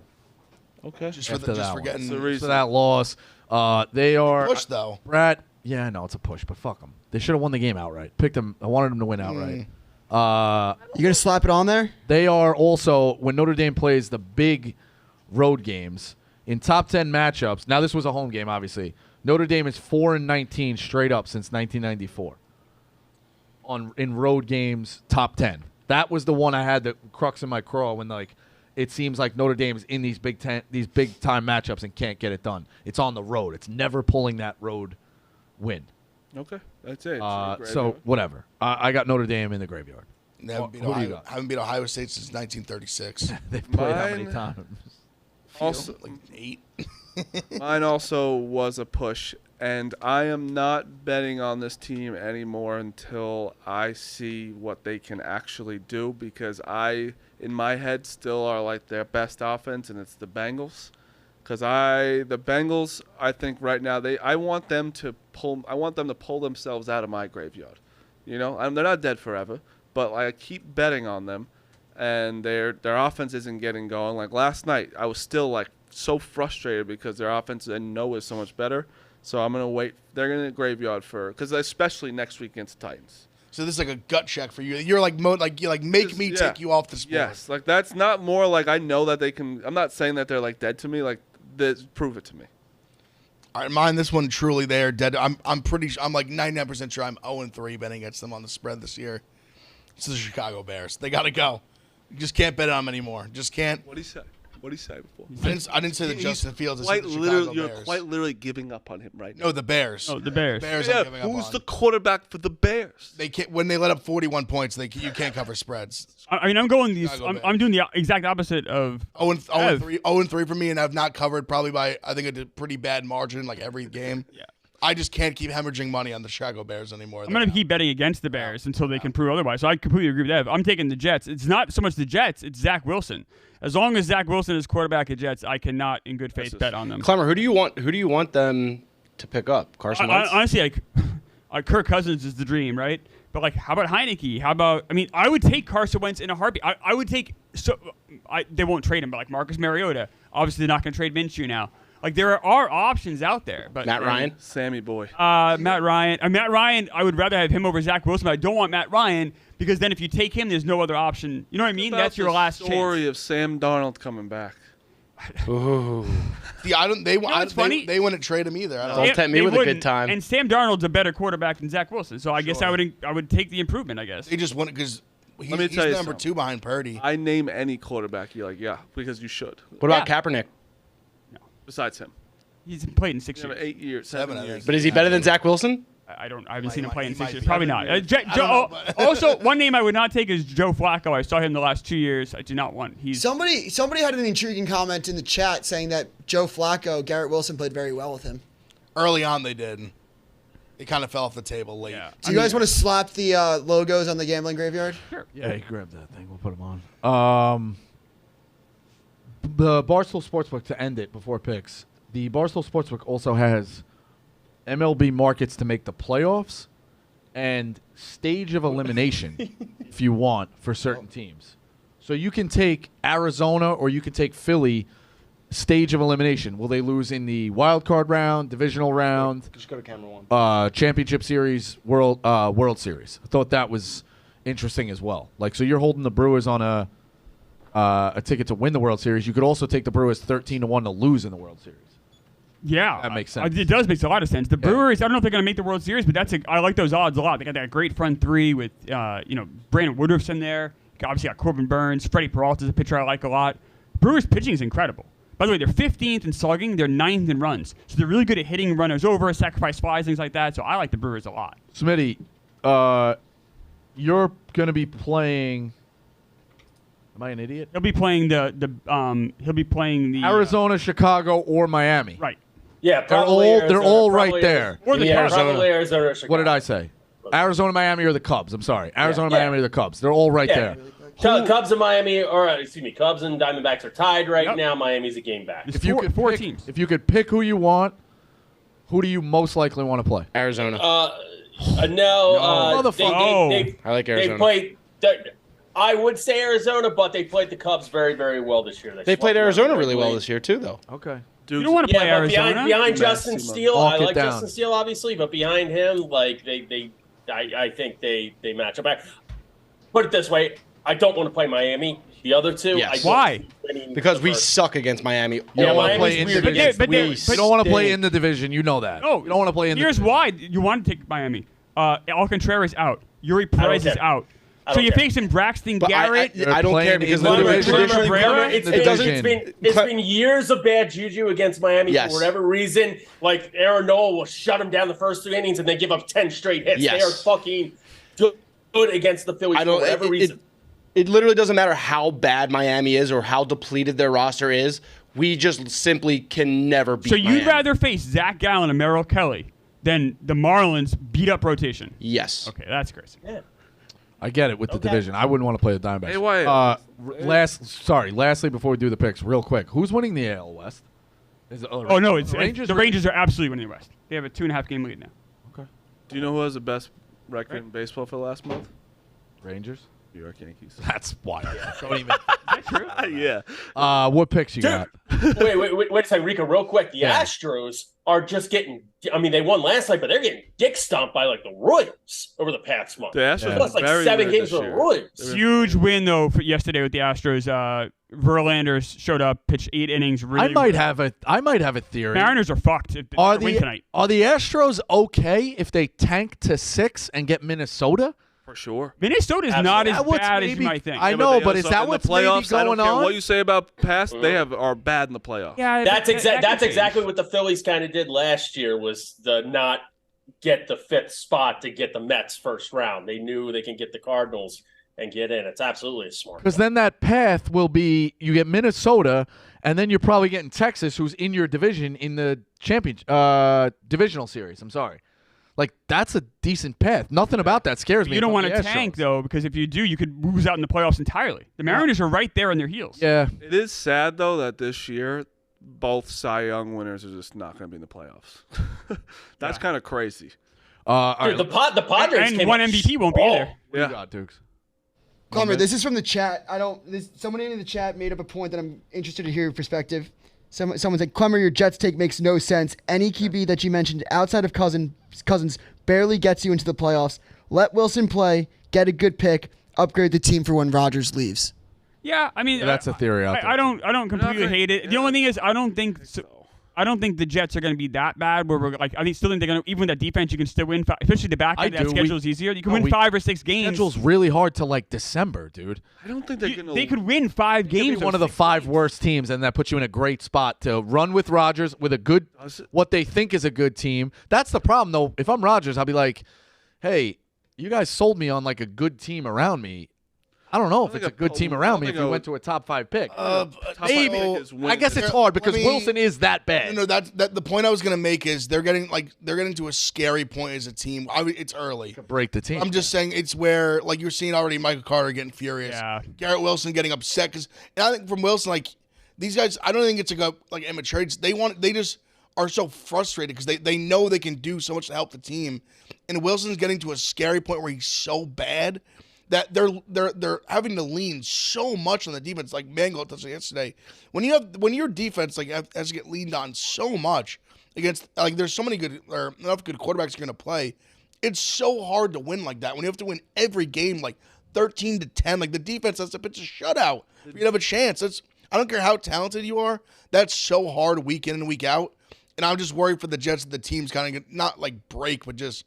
D: Okay.
F: Just for,
A: After
F: just
A: that
F: for
A: one.
F: getting
D: That's the
A: For
D: reason.
A: that loss, they are
F: push, though.
A: Brad. Yeah, I know it's a push, but fuck them. They should have won the game outright. Picked them. I wanted them to win outright.
G: You gonna slap it on there?
A: They are also, when Notre Dame plays the big road games in top 10 matchups. Now this was a home game, obviously. Notre Dame is 4-19 straight up since 1994 in road games, top 10. That was the one I had the crux in my craw when it seems like Notre Dame's in these big time matchups and can't get it done. It's on the road. It's never pulling that road win.
D: Okay, that's it.
A: So whatever. I got Notre Dame in the graveyard.
F: They haven't beat
A: Who do you
F: Ohio,
A: got?
F: haven't beat Ohio State since 1936.
A: They've played how many
D: Mine-
A: times?
D: Also,
F: like 8.
D: mine also was a push, and I am not betting on this team anymore until I see what they can actually do, because in my head, still are like their best offense, and it's the Bengals. Because the Bengals, I think right now I want them to pull themselves out of my graveyard. You know, they're not dead forever, but I keep betting on them, and their offense isn't getting going. Like last night, I was still so frustrated because their offense I know is so much better. So I'm gonna wait. They're gonna graveyard because especially next week against the Titans.
F: So this is like a gut check for you. You're make me take you off the sport.
D: Yes, that's not more like I know that they can. I'm not saying that they're dead to me. Prove it to me.
F: All right, mine. This one truly they are dead. I'm pretty. I'm 99% sure I'm 0-3 betting against them on the spread this year. It's the Chicago Bears. They gotta go. You just can't bet on them anymore. Just can't.
D: What did he say? What did he say before?
F: I didn't say that Justin Fields. I said
D: Quite
F: the
D: literally,
F: Chicago
D: you're
F: Bears.
D: quite literally giving up on him right now.
F: No, the Bears.
B: Oh, the Bears.
F: Bears.
D: Yeah,
F: I'm giving up
D: who's
F: on.
D: the quarterback for the Bears?
F: They can't when they let up 41 points. You can't cover spreads.
B: I mean, I'm going these.
F: Chicago
B: I'm doing the exact opposite of.
F: 0-3 for me, and I've not covered probably by I think a pretty bad margin every game.
B: Yeah.
F: I just can't keep hemorrhaging money on the Chicago Bears anymore.
B: I'm going to keep betting against the Bears until they can prove otherwise. So I completely agree with that. I'm taking the Jets. It's not so much the Jets, it's Zach Wilson. As long as Zach Wilson is quarterback of Jets, I cannot, in good faith, bet on them.
C: Clemmer, who do you want them to pick up? Carson Wentz?
B: Honestly, Kirk Cousins is the dream, right? But how about Heineke? How about I would take Carson Wentz in a heartbeat. I would take they won't trade him, but Marcus Mariota. Obviously, they're not going to trade Minshew now. There are options out there, but
C: Matt Ryan,
D: Sammy boy.
B: Matt Ryan. Matt Ryan. I would rather have him over Zach Wilson, but I don't want Matt Ryan because then if you take him, there's no other option. You know what I mean? That's your last
D: story
B: chance.
D: of Sam Darnold coming back.
C: Ooh.
F: Yeah, I don't. They
B: funny?
F: they wouldn't trade him either. I don't.
C: Don't tempt me
B: They
C: with a good
B: wouldn't,
C: time.
B: And Sam Darnold's a better quarterback than Zach Wilson, so I guess I would take the improvement. I guess.
F: They just want it because he's
D: Let me tell you
F: number
D: something.
F: 2 behind Purdy.
D: I name any quarterback, you're yeah, because you should.
C: What about Kaepernick?
D: Besides him,
B: He's played in 6
D: you know,
B: years.
D: 8 years,
F: Seven,
D: 7
F: I
D: years.
F: think.
C: But is he better than Zach Wilson?
B: I haven't seen him play in
F: he
B: 6
F: might
B: years.
F: be.
B: Probably not. Also, one name I would not take is Joe Flacco. I saw him the last 2 years. I do not want. He's
G: Somebody had an intriguing comment in the chat saying that Joe Flacco, Garrett Wilson played very well with him.
F: Early on, they did. It kind of fell off the table late.
B: Yeah.
G: Do you guys want to slap the logos on the gambling graveyard?
B: Sure.
A: Yeah, you grab that thing. We'll put them on. The Barstool Sportsbook, to end it before picks, the Barstool Sportsbook also has MLB markets to make the playoffs and stage of elimination, if you want, for certain teams. So you can take Arizona or you can take Philly stage of elimination. Will they lose in the wild card round, divisional round,
C: Just go to camera 1.
A: championship series, World Series? I thought that was interesting as well. So you're holding the Brewers on a ticket to win the World Series. You could also take the Brewers 13-1 to lose in the World Series.
B: Yeah,
A: That makes sense.
B: It does make a lot of sense. The Brewers, I don't know if they're going to make the World Series, but I like those odds a lot. They got that great front three with Brandon Woodruff's in there. Obviously got Corbin Burns. Freddie Peralta's a pitcher I like a lot. Brewers pitching is incredible. By the way, they're 15th in slugging. They're 9th in runs. So they're really good at hitting runners over, sacrifice flies, things like that. So I like the Brewers a lot.
A: Smitty, you're going to be playing. Am I an idiot?
B: He'll be playing the
A: Arizona, Chicago, or Miami.
B: Right.
E: Yeah,
A: They're all right
E: probably
A: there.
B: Or the Cubs.
E: Probably Arizona or Chicago.
A: What did I say? Arizona, Miami, or the Cubs? I'm sorry. Arizona, Miami, or the Cubs. They're all right there.
E: Cubs and Miami, Cubs and Diamondbacks are tied right now. Miami's a game back.
B: If you four teams.
A: If you could pick who you want, who do you most likely want to play?
C: Arizona.
E: No.
C: I like Arizona.
E: They played. I would say Arizona, but they played the Cubs very, very well this year.
C: They played Arizona really well this year too, though.
A: Okay.
B: You don't want to play Arizona.
E: Behind Justin Steele, I like
A: down.
E: Justin Steele, obviously, but behind him, I think they match up. Put it this way, I don't want to play Miami. The other two,
C: Yes.
B: Why?
C: Because we suck against Miami.
E: Yeah,
A: want to play in
E: Miami's
A: the
E: weird.
A: division. You don't want to play in the division. You know that.
B: No,
A: you don't want to play in.
B: Here's why you want to take Miami. Alcantara is out. Yuri Perez is out. So you're facing Braxton Garrett.
C: I don't care because
E: it's been years of bad juju against Miami for whatever reason. Like Aaron Nola will shut them down the first 2 innings and they give up 10 straight hits. They are fucking good against the Phillies for whatever reason.
C: It literally doesn't matter how bad Miami is or how depleted their roster is. We just simply can never beat Miami.
B: So you'd rather face Zach Gallen and Merrill Kelly than the Marlins beat up rotation?
C: Yes.
B: Okay, that's crazy.
E: Yeah.
A: I get it with the division. I wouldn't want to play the Diamondbacks.
D: Hey, Wyatt.
A: Lastly, before we do the picks, real quick, who's winning the AL West?
B: The Rangers. The Rangers are absolutely winning the West. They have a 2.5 game lead now.
A: Okay.
D: Do you know who has the best record in baseball for the last month?
A: Rangers.
D: New York Yankees.
A: That's wild. Don't even.
B: Is that true?
D: Yeah.
A: What picks you got?
E: Wait a second, Rico, real quick. The Astros are just getting. I mean, they won last night, but they're getting dick stomped by the Royals over the past month.
D: The Astros
E: lost 7 games with the Royals.
B: Huge win though for yesterday with the Astros. Verlander showed up, pitched 8 innings.
A: I might have a theory.
B: Mariners are fucked. Are the
A: Astros okay if they tank to 6 and get Minnesota?
D: For sure.
B: Minnesota is not as bad as you might think.
A: I know, but is that what's maybe
D: playoffs? I don't
A: going
D: care
A: on?
D: what you say about past, they are bad in the playoffs.
B: Yeah,
E: that's exactly what the Phillies kind of did last year. Was the not get the 5th spot to get the Mets first round. They knew they can get the Cardinals and get in. It's absolutely smart.
A: Because then that path will be you get Minnesota, and then you're probably getting Texas, who's in your division in the divisional series. I'm sorry. That's a decent path. Nothing about that scares me.
B: You don't want to tank, though, because if you do, you could lose out in the playoffs entirely. The Mariners are right there on their heels.
A: Yeah.
D: It is sad, though, that this year both Cy Young winners are just not going to be in the playoffs. That's kind of crazy.
E: Dude, the Padres
B: and one MVP won't be there.
A: What do you got, Dukes?
G: Clemmer, this is from the chat. Someone in the chat made up a point that I'm interested to hear your perspective. Someone said, Clemmer, your Jets take makes no sense. Any QB that you mentioned outside of Cousins barely gets you into the playoffs. Let Wilson play, get a good pick, upgrade the team for when Rodgers leaves.
B: Yeah, I mean,
A: that's a theory out there.
B: I don't completely hate it. The only thing is, I don't think the Jets are going to be that bad. Where we're still think they're going to, even with that defense, you can still win. Especially the back end, that schedule is easier. You can win 5 or 6 games.
A: Schedule's really hard to December, dude.
D: I don't think they're going to.
B: They could win 5 games.
A: Be one of the 5 worst teams, and that puts you in a great spot to run with Rodgers with a good, what they think is a good team. That's the problem, though. If I'm Rodgers, I'll be like, hey, you guys sold me on a good team around me. I don't know if it's a good team around me if we went to a top 5 pick. Maybe. I guess it's hard because Wilson is that bad.
F: No, the point I was going to make is they're getting to a scary point as a team. It's early.
A: Break the team.
F: I'm just saying it's where you're seeing already Michael Carter getting furious.
B: Yeah.
F: Garrett Wilson getting upset and I think from Wilson these guys, I don't think it's immature. They just are so frustrated because they know they can do so much to help the team, and Wilson's getting to a scary point where he's so bad that they're having to lean so much on the defense. Like Mango touched on yesterday, when your defense has to get leaned on so much against there's so many enough good quarterbacks you're going to play, it's so hard to win like that when you have to win every game 13-10. The defense has to pitch a shutout for you to have a chance. I don't care how talented you are. That's so hard week in and week out, and I'm just worried for the Jets that the team's kind of not break, but just.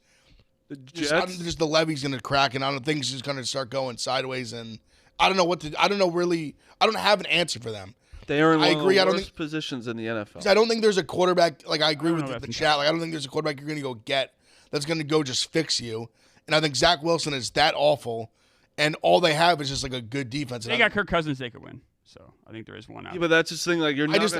F: Just the levee's going to crack, and I don't think it's just going to start going sideways. And I don't know what to. I don't know really. I don't have an answer for them.
D: They are in one of the worst positions in the NFL.
F: I don't think there's a quarterback. I agree with the chat. I don't think there's a quarterback you're going to go get that's going to go just fix you. And I think Zach Wilson is that awful, and all they have is just a good defense.
B: They got Kirk Cousins they could win. So I think there is one out.
D: Yeah, but that's just the thing. You're not.
F: As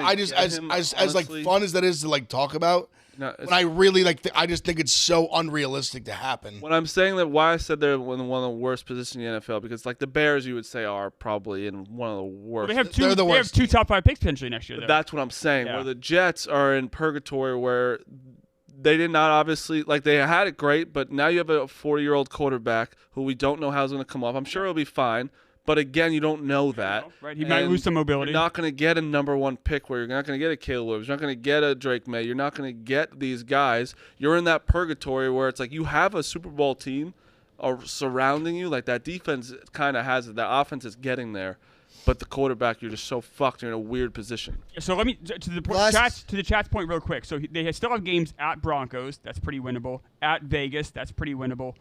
F: fun as that is to talk about.
D: No,
F: when I really I just think it's so unrealistic to happen.
D: When I'm saying that, why I said they're in one of the worst positions in the NFL, because like the Bears, you would say are probably in one of the worst.
B: Well, they have two.
F: They're the
B: They have
F: worst.
B: 2 top 5 picks potentially next year.
D: But
B: Though.
D: that's what I'm saying.
B: Yeah.
D: Where the Jets are in purgatory, where they did not obviously they had it great, but now you have a 40-year-old quarterback who we don't know how he's going to come off. I'm sure he'll be fine, but again, you don't know that.
B: Right, he might
D: And
B: lose some mobility.
D: You're not going to get a number 1 pick where you're not going to get a Caleb Williams. You're not going to get a Drake May. You're not going to get these guys. You're in that purgatory where it's like you have a Super Bowl team surrounding you. Like that defense kind of has it. That offense is getting there. But the quarterback, you're just so fucked. You're in a weird position.
B: So let me to the chat's point real quick. So they still have games at Broncos. That's pretty winnable. At Vegas. That's pretty winnable.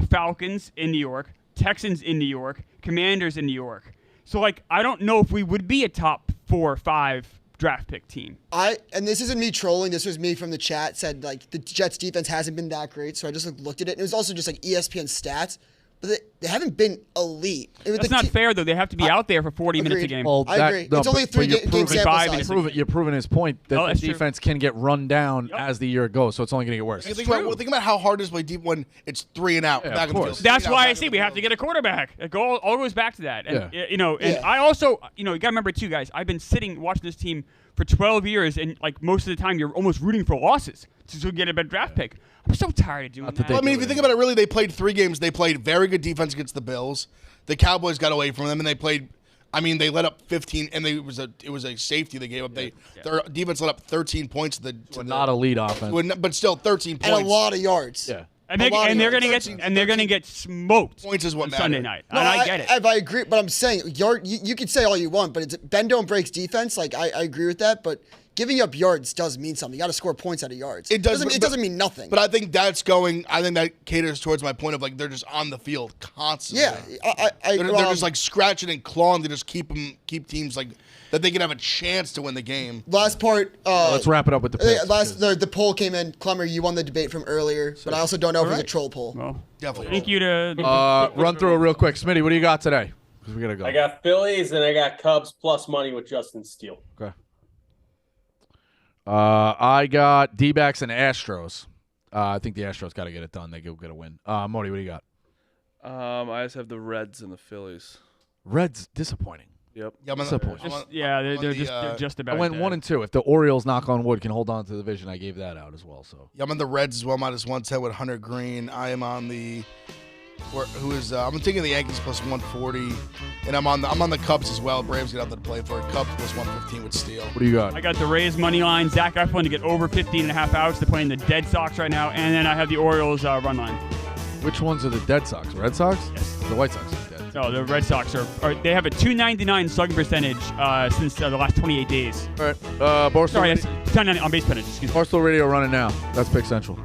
B: Falcons in New York. Texans in New York. Commanders in New York. So I don't know if we would be a top 4 or 5 draft pick team.
G: And this isn't me trolling. This was me from the chat. Said the Jets defense hasn't been that great. So I just looked at it. It was also just ESPN stats. But they haven't been elite.
B: That's not fair, though. They have to be out there for 40 minutes a game.
A: Well,
G: I agree. It's only a 3-game sample size.
A: You're proving his point that the defense can get run down
B: Yep.
A: as the year goes, so it's only going to get worse.
F: Think about how hard it is to play deep when it's 3 and out.
A: Yeah,
F: back
A: of
F: in the
A: course.
F: field.
B: That's
F: 3 and out,
B: why I
F: back
B: say
F: in
B: we
F: the
B: have to
F: field.
B: get a quarterback. It all goes back to that. And,
A: Yeah.
B: and I also, you got to remember, too, guys, I've been watching this team for 12 years, and most of the time you're almost rooting for losses to get a better draft pick. I'm so tired of doing that.
F: Well, I mean, if you think about it, really, they played 3 games. They played very good defense against the Bills. The Cowboys got away from them, and they played. I mean, they let up 15, and it was a safety they gave up. Their defense let up 13 points to
A: Not elite offense.
F: but still 13 points
G: And a lot of yards.
A: Yeah.
B: And they're going to get smoked.
F: Points is what
B: on
F: matters.
B: Sunday night.
G: No,
B: and I get it.
G: I agree, but I'm saying you can say all you want, but it's bend don't breaks defense. I agree with that, but giving up yards does mean something. You got to score points out of yards. It doesn't mean nothing.
F: But I think that caters towards my point of they're just on the field constantly.
G: Yeah,
F: they're just scratching and clawing to just keep teams that they can have a chance to win the game.
G: Last part.
A: Let's wrap it up with the picks.
G: The poll came in. Clemmer, you won the debate from earlier, but I also don't know if it was a troll poll.
B: Well,
F: Definitely.
B: thank you to
A: Run through it real quick. Smitty, what do you got today? Because we got to go.
E: I got Phillies and I got Cubs plus money with Justin Steele.
A: Okay. I got D-backs and Astros. I think the Astros got to get it done. They go get a win. Modi, what do you got?
D: I just have the Reds and the Phillies.
A: Reds, disappointing.
D: Yep.
F: Yeah,
A: Disappointing.
B: they're just about.
A: I went
B: dead.
A: 1 and 2. If the Orioles, knock on wood, can hold on to the division, I gave that out as well. So
F: Yeah, I'm on the Reds as well, minus 110 with Hunter Green. I am on the I'm taking the Yankees plus 140, and I'm on the Cubs as well. Braves get out there to play for it. Cubs plus 115 with Steele.
A: what do you got?
B: I got the Rays money line. Zach Eflin to get over 15.5 outs. They're playing the Dead Sox right now, and then I have the Orioles run line.
A: Which ones are the Dead Sox? Red Sox?
B: Yes.
A: The White Sox are dead.
B: No, the Red Sox they have a .299 slugging percentage since the last 28 days.
A: All right. Barstool
B: Sorry,
A: Radio-
B: that's 299 on base percentage. Excuse me.
A: Barstool Radio running now. That's Pick Central.